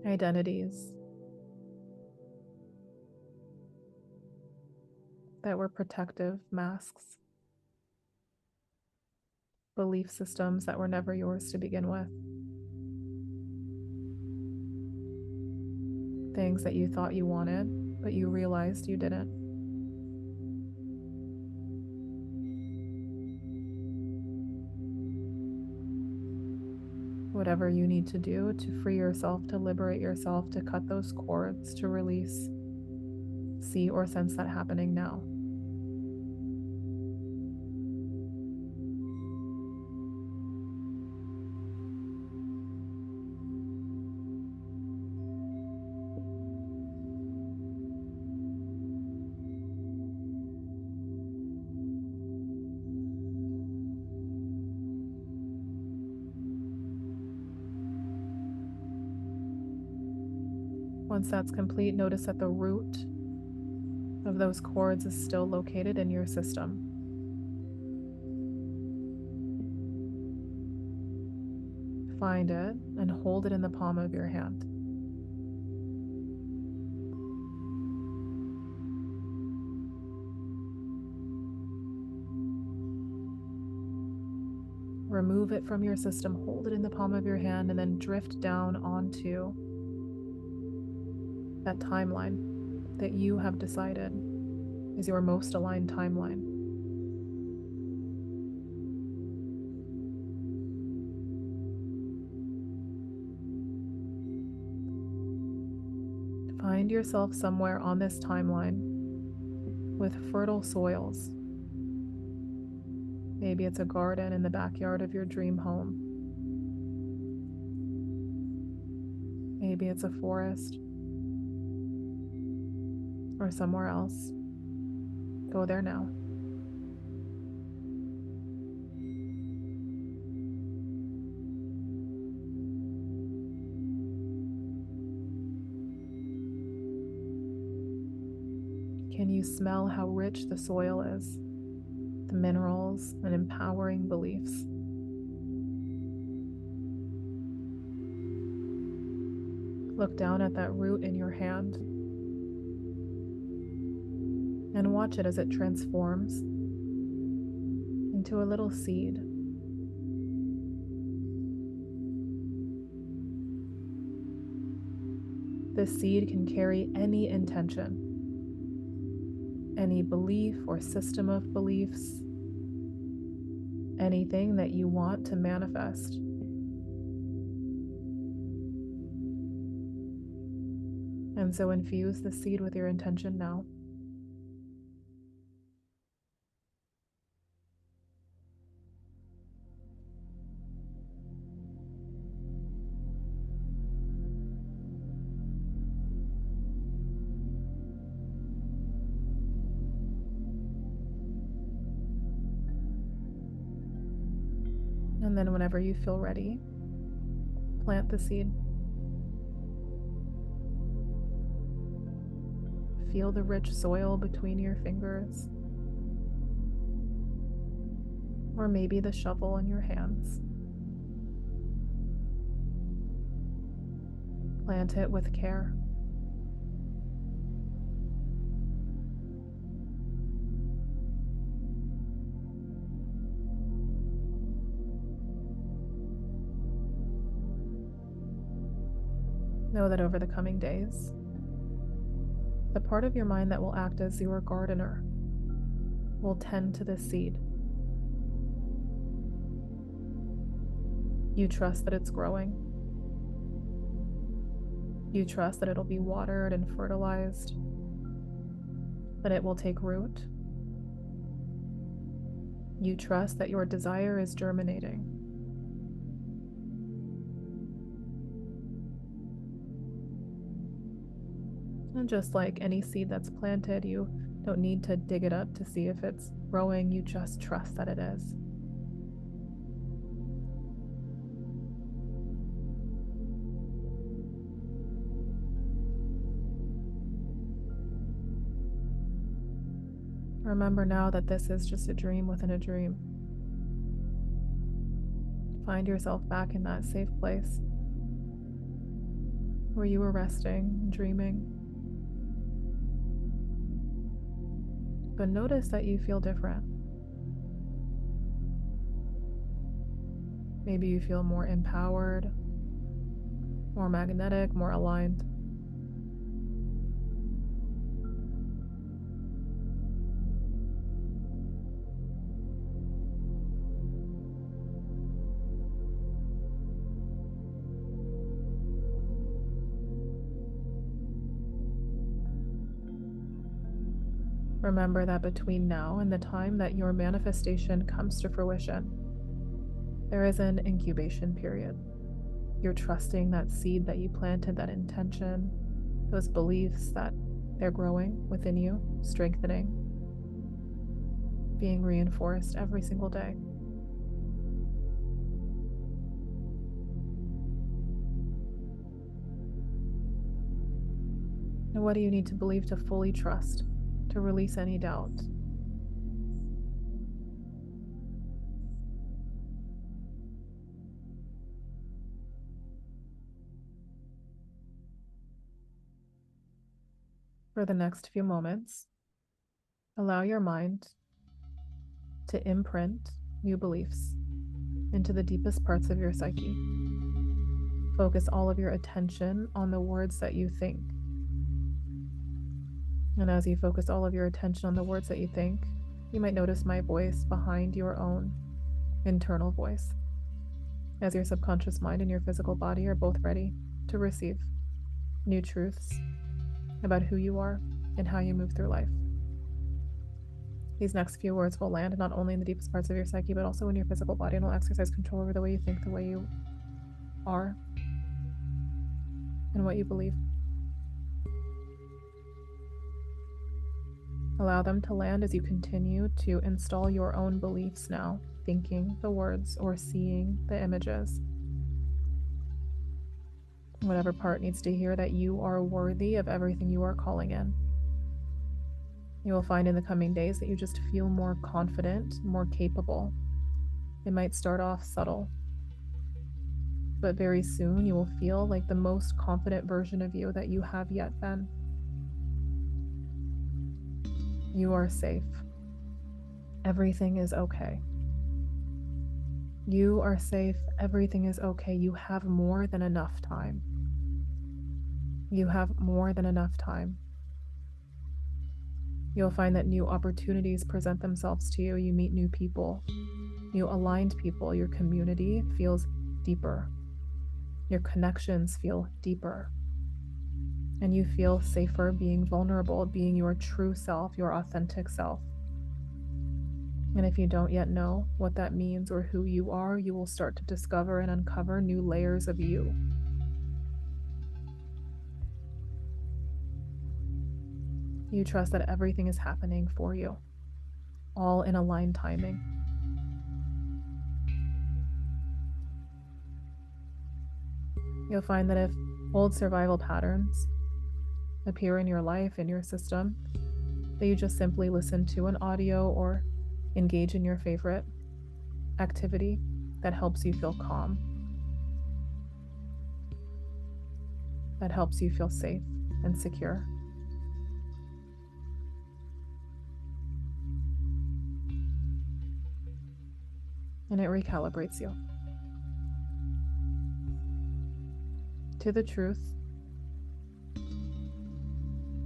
Identities that were protective masks. Belief systems that were never yours to begin with. Things that you thought you wanted, but you realized you didn't. Whatever you need to do to free yourself, to liberate yourself, to cut those cords, to release, see or sense that happening now. Once that's complete, notice that the root of those cords is still located in your system. Find it and hold it in the palm of your hand. Remove it from your system, hold it in the palm of your hand, and then drift down onto that timeline that you have decided is your most aligned timeline. Find yourself somewhere on this timeline with fertile soils. Maybe it's a garden in the backyard of your dream home. Maybe it's a forest or somewhere else. Go there now. Can you smell how rich the soil is? The minerals and empowering beliefs. Look down at that root in your hand and watch it as it transforms into a little seed. This seed can carry any intention, any belief or system of beliefs, anything that you want to manifest. And so infuse the seed with your intention now. And then whenever you feel ready, plant the seed. Feel the rich soil between your fingers, or maybe the shovel in your hands. Plant it with care. Know that over the coming days, the part of your mind that will act as your gardener will tend to the seed. You trust that it's growing. You trust that it'll be watered and fertilized, that it will take root. You trust that your desire is germinating. And just like any seed that's planted, you don't need to dig it up to see if it's growing. You just trust that it is. Remember now that this is just a dream within a dream. Find yourself back in that safe place where you were resting and dreaming. But notice that you feel different. Maybe you feel more empowered, more magnetic, more aligned. Remember that between now and the time that your manifestation comes to fruition, there is an incubation period. You're trusting that seed that you planted, that intention, those beliefs, that they're growing within you, strengthening, being reinforced every single day. And what do you need to believe to fully trust, to release any doubt? For the next few moments, allow your mind to imprint new beliefs into the deepest parts of your psyche. Focus all of your attention on the words that you think. And as you focus all of your attention on the words that you think, you might notice my voice behind your own internal voice, as your subconscious mind and your physical body are both ready to receive new truths, about who you are and how you move through life. These next few words will land not only in the deepest parts of your psyche, but also in your physical body, and will exercise control over the way you think, the way you are, and what you believe. Allow them to land as you continue to install your own beliefs now, thinking the words or seeing the images. Whatever part needs to hear that you are worthy of everything you are calling in. You will find in the coming days that you just feel more confident, more capable. It might start off subtle, but very soon you will feel like the most confident version of you that you have yet been. You are safe. Everything is okay. You are safe. Everything is okay. You have more than enough time. You have more than enough time. You'll find that new opportunities present themselves to you. You meet new people, new aligned people. Your community feels deeper. Your connections feel deeper. And you feel safer being vulnerable, being your true self, your authentic self. And if you don't yet know what that means or who you are, you will start to discover and uncover new layers of you. You trust that everything is happening for you, all in aligned timing. You'll find that if old survival patterns appear in your life, in your system, that you just simply listen to an audio or engage in your favorite activity that helps you feel calm, that helps you feel safe and secure. And it recalibrates you to the truth,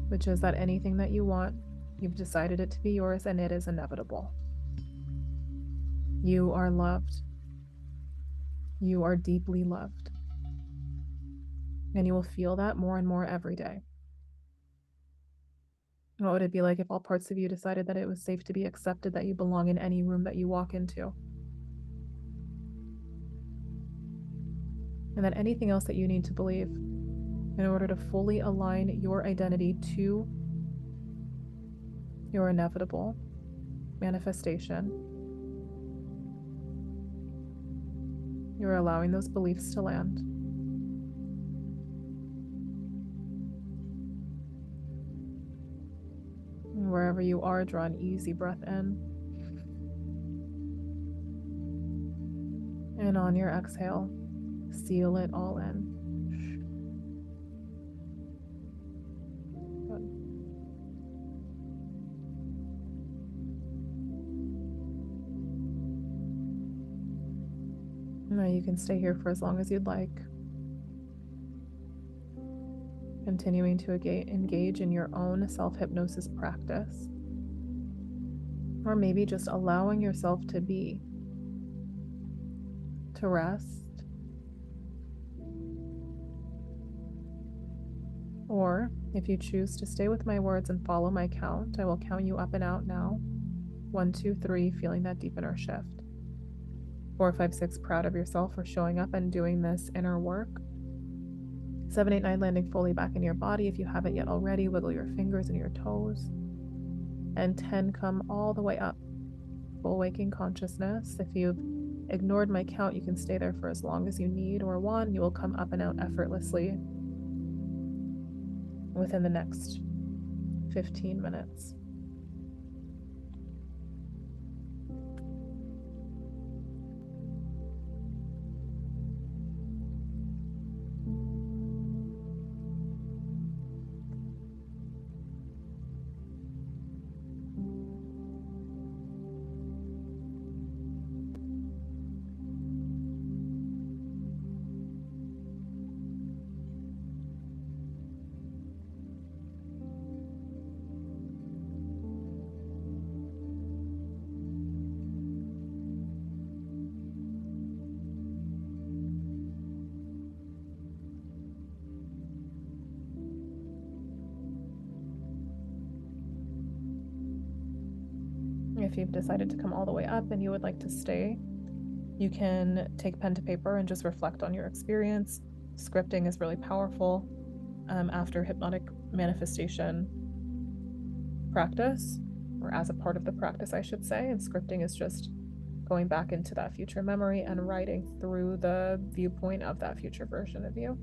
which is that anything that you want, you've decided it to be yours, and it is inevitable. You are loved. You are deeply loved. And you will feel that more and more every day. What would it be like if all parts of you decided that it was safe to be accepted, that you belong in any room that you walk into? And that anything else that you need to believe in order to fully align your identity to your inevitable manifestation, you're allowing those beliefs to land. And wherever you are, draw an easy breath in. And on your exhale, seal it all in. Good. Now you can stay here for as long as you'd like, continuing to engage in your own self-hypnosis practice, or maybe just allowing yourself to be, to rest, or if you choose to stay with my words and follow my count, I will count you up and out now. 1, 2, 3, feeling that deep inner shift. 4, 5, 6, proud of yourself for showing up and doing this inner work. 7, 8, 9, landing fully back in your body. If you haven't yet already, wiggle your fingers and your toes. And 10, come all the way up. Full waking consciousness. If you've ignored my count, you can stay there for as long as you need, or 1, you will come up and out effortlessly within the next 15 minutes. If you've decided to come all the way up and you would like to stay, you can take pen to paper and just reflect on your experience. Scripting is really powerful after hypnotic manifestation practice, or as a part of the practice, I should say. And scripting is just going back into that future memory and writing through the viewpoint of that future version of you.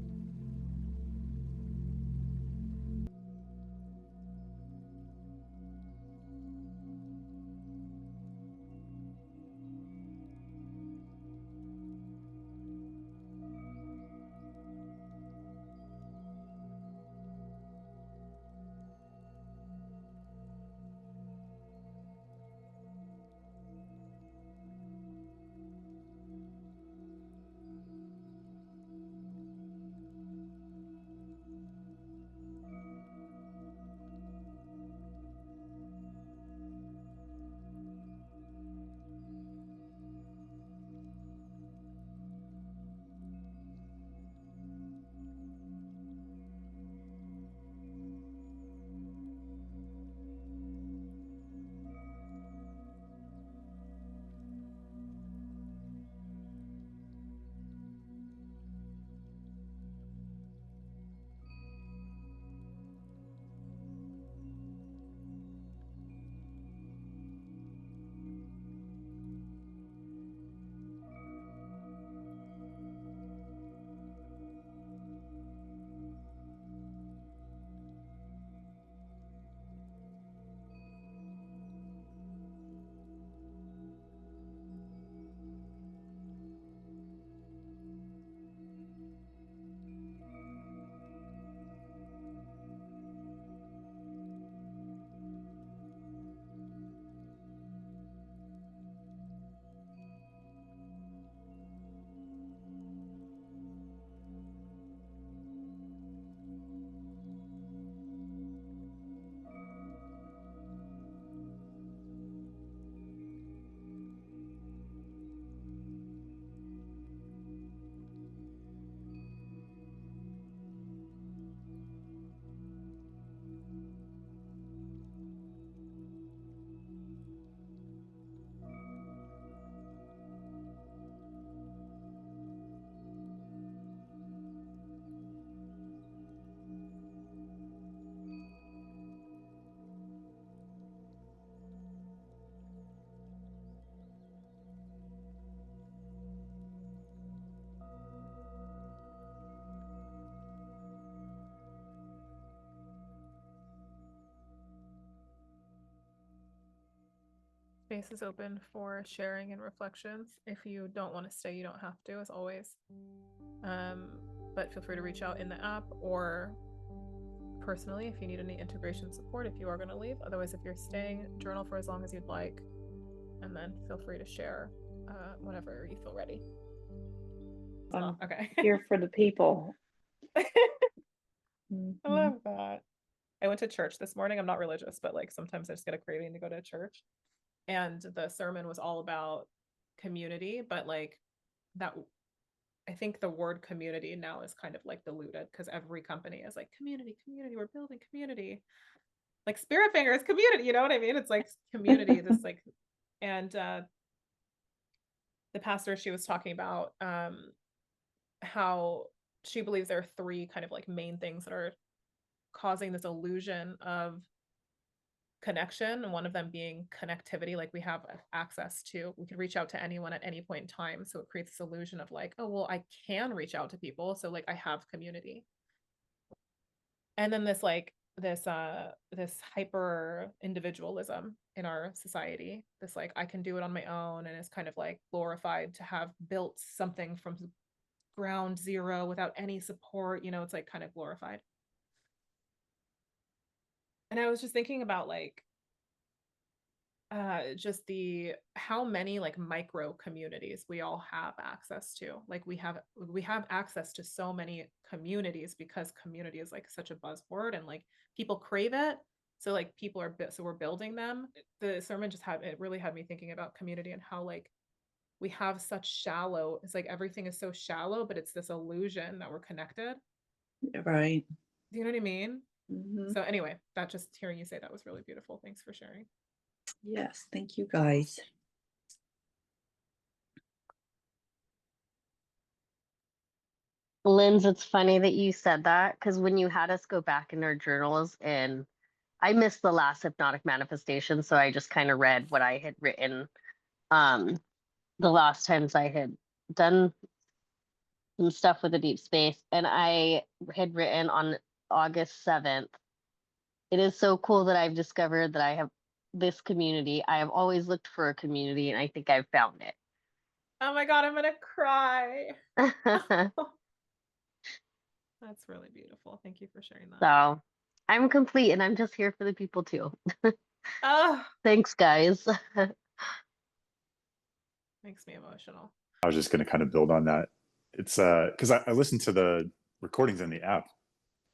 Space is open for sharing and reflections. If you don't want to stay, you don't have to, as always. But feel free to reach out in the app or personally if you need any integration support if you are going to leave. Otherwise, if you're staying, journal for as long as you'd like, and then feel free to share whenever you feel ready. Okay. Here for the people. I love that. I went to church this morning. I'm not religious, but like sometimes I just get a craving to go to church. And the sermon was all about community, but like that, I think the word community now is kind of like diluted because every company is like community, we're building community. Like Spirit Fingers community, you know what I mean? It's like community, this like, and the pastor, she was talking about how she believes there are three kind of like main things that are causing this illusion of connection, and one of them being connectivity. Like we have access to, we can reach out to anyone at any point in time, so it creates this illusion of like, oh well, I can reach out to people, so like I have community. And then this like this hyper individualism in our society, this like I can do it on my own, and it's kind of like glorified to have built something from ground zero without any support, you know, it's like kind of glorified. And I was just thinking about like just the how many like micro communities we all have access to. Like we have access to so many communities because community is like such a buzzword and like people crave it. So like people are so we're building them. The sermon just had, it really had me thinking about community and how like we have such shallow, it's like everything is so shallow, but it's this illusion that we're connected. Right. Do you know what I mean? Mm-hmm. So anyway, that, just hearing you say that was really beautiful. Thanks for sharing. Yes, thank you guys. Linz, it's funny that you said that because when you had us go back in our journals, and I missed the last hypnotic manifestation, so I just kind of read what I had written um the last times I had done some stuff with the deep space, and I had written on August 7th, it is so cool that I've discovered that I have this community. I have always looked for a community, and I think I've found it. Oh my God, I'm gonna cry. That's really beautiful. Thank you for sharing that. So I'm complete, and I'm just here for the people too. Oh, Thanks, guys. makes me emotional. I was just going to kind of build on that. It's because I listen to the recordings in the app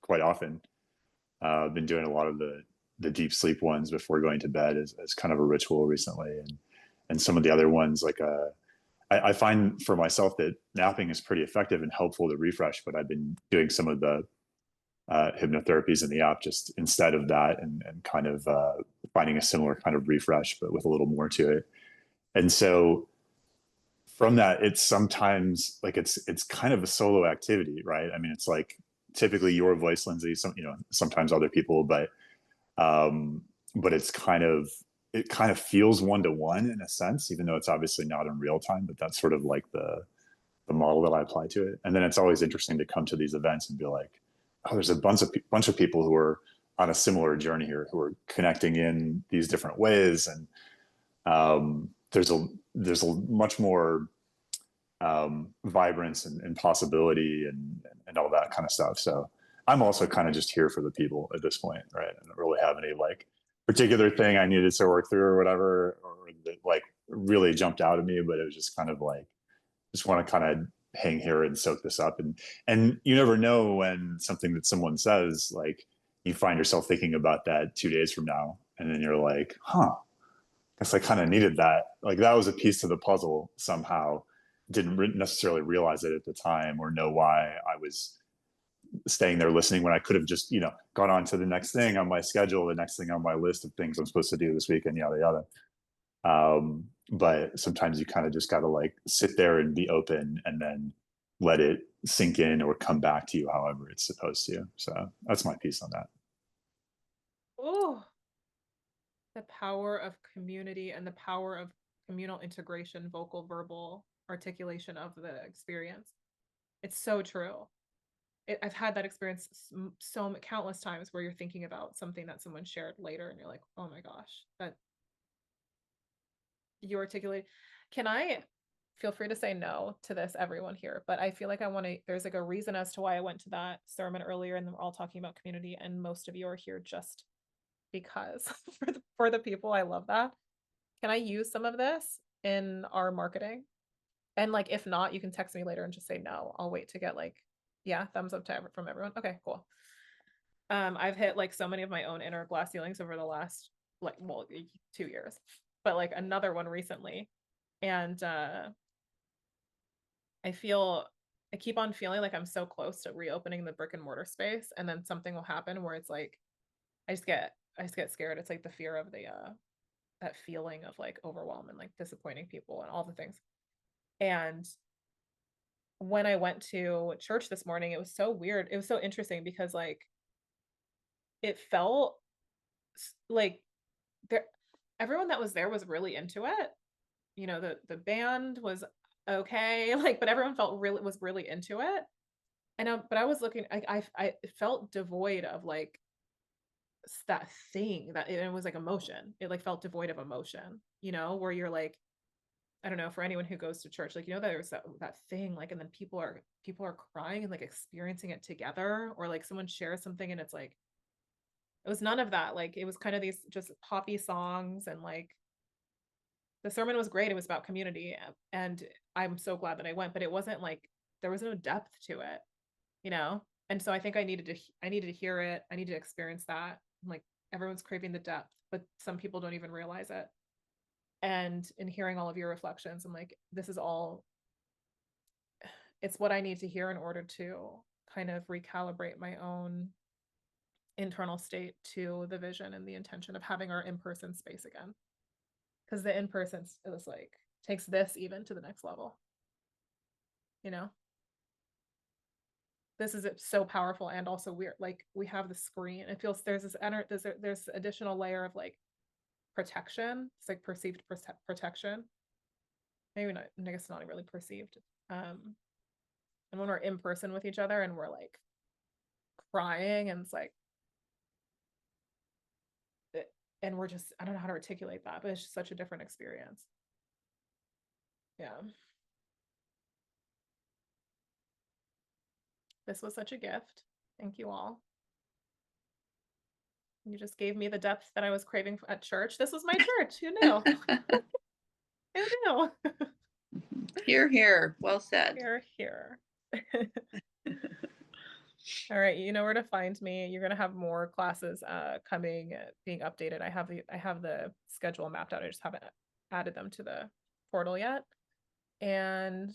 quite often. I've been doing a lot of the deep sleep ones before going to bed as kind of a ritual recently, and some of the other ones like I find for myself that napping is pretty effective and helpful to refresh. But I've been doing some of the hypnotherapies in the app just instead of that, and kind of finding a similar kind of refresh, but with a little more to it. And so from that, it's sometimes like it's kind of a solo activity, right? I mean, it's like typically your voice, Lindsay, sometimes other people, but it's kind of, it kind of feels one-to-one in a sense, even though it's obviously not in real time, but that's sort of like the model that I apply to it. And then it's always interesting to come to these events and be like, oh, there's a bunch of people who are on a similar journey here, who are connecting in these different ways. And there's a much more vibrance and possibility and all that kind of stuff. So I'm also kind of just here for the people at this point, right? I don't really have any like particular thing I needed to work through or whatever, or that like really jumped out at me, but it was just kind of like, just want to kind of hang here and soak this up. And you never know when something that someone says, like you find yourself thinking about that 2 days from now, and then you're like, huh, guess I kind of needed that. Like that was a piece to the puzzle somehow. Didn't necessarily realize it at the time or know why I was staying there listening when I could have just, gone on to the next thing on my schedule, the next thing on my list of things I'm supposed to do this week, and yada yada. But sometimes you kind of just got to like sit there and be open, and then let it sink in or come back to you however it's supposed to. So that's my piece on that. Oh, the power of community and the power of communal integration, vocal, verbal articulation of the experience. It's so true. I've had that experience so countless times where you're thinking about something that someone shared later and you're like, oh my gosh, that you articulate. Can I feel free to say no to this, everyone here, but I feel like I want to, there's like a reason as to why I went to that sermon earlier, and we're all talking about community, and most of you are here just because for the people. I love that. Can I use some of this in our marketing? And like, if not, you can text me later and just say no. I'll wait to get like, yeah, thumbs up to from everyone. Okay, cool. I've hit like so many of my own inner glass ceilings over the last 2 years, but like another one recently. And I keep on feeling like I'm so close to reopening the brick and mortar space, and then something will happen where it's like I just get scared. It's like the fear of the that feeling of like overwhelm and like disappointing people and all the things. And when I went to church this morning, it was so weird. It was so interesting because like it felt like there everyone that was there was really into it. The band was okay, like, but everyone was really into it. And but I was looking, I felt devoid of like that thing that it was like emotion. It like felt devoid of emotion, where you're like, I don't know, for anyone who goes to church, like, there's that thing, like, and then people are crying and like experiencing it together, or like someone shares something and it's like, it was none of that. Like, it was kind of these just poppy songs, and like the sermon was great. It was about community, and I'm so glad that I went, but it wasn't like, there was no depth to it, And so I think I needed to hear it. I need to experience that. Like, everyone's craving the depth, but some people don't even realize it. And in hearing all of your reflections, I'm like, this is all, it's what I need to hear in order to kind of recalibrate my own internal state to the vision and the intention of having our in-person space again. because the in-person is like takes this even to the next level. You know, this is so powerful and also weird. Like we have the screen. It feels there's this additional layer of like protection. It's like perceived protection. Maybe not. I guess not really perceived. And when we're in person with each other and we're like crying and it's like, and we're just, I don't know how to articulate that, but it's just such a different experience. Yeah. This was such a gift. Thank you all. You just gave me the depth that I was craving at church. This was my church. Who knew? Who knew? Here, here. Well said. Here, here. All right, you know where to find me. You're gonna have more classes coming, being updated. I have the schedule mapped out. I just haven't added them to the portal yet. And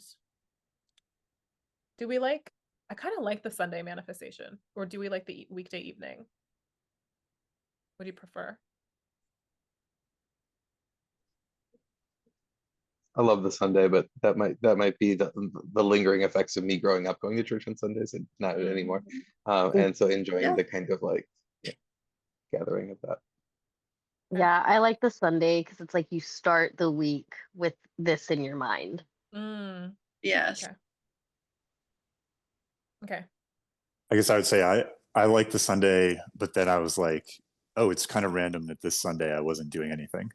do we like? I kind of like the Sunday manifestation, or do we like the weekday evening? What do you prefer? I love the Sunday, but that might be the lingering effects of me growing up going to church on Sundays and not anymore. And so enjoying the kind of like gathering of that. Yeah, I like the Sunday because it's like you start the week with this in your mind. Yes. Okay. Okay. I guess I would say I like the Sunday, but then I was like, oh, it's kind of random that this Sunday I wasn't doing anything.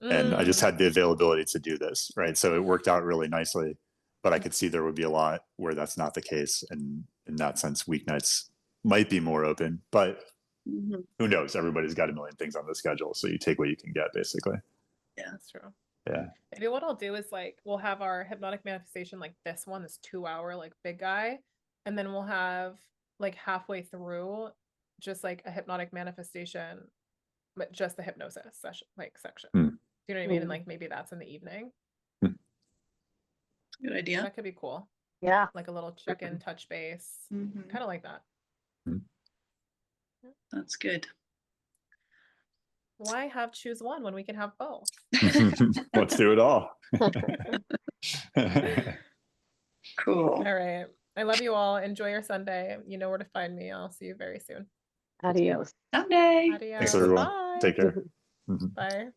And I just had the availability to do this, right? So it worked out really nicely, but I could see there would be a lot where that's not the case. And in that sense, weeknights might be more open, but who knows? Everybody's got a million things on the schedule. So you take what you can get, basically. Yeah, that's true. Yeah. Maybe what I'll do is like, we'll have our hypnotic manifestation, like this one, this 2-hour, like big guy. And then we'll have like halfway through just like a hypnotic manifestation, but just the hypnosis session, like section. Do you know what I mean? And like maybe that's in the evening. Good idea. That could be cool. Yeah. Like a little check-in, touch base. Kind of like that. That's good. Why have choose one when we can have both? Let's do it all. Cool. All right. I love you all. Enjoy your Sunday. You know where to find me. I'll see you very soon. Adios. Sunday. Adios. Thanks, everyone. Bye. Take care. Bye.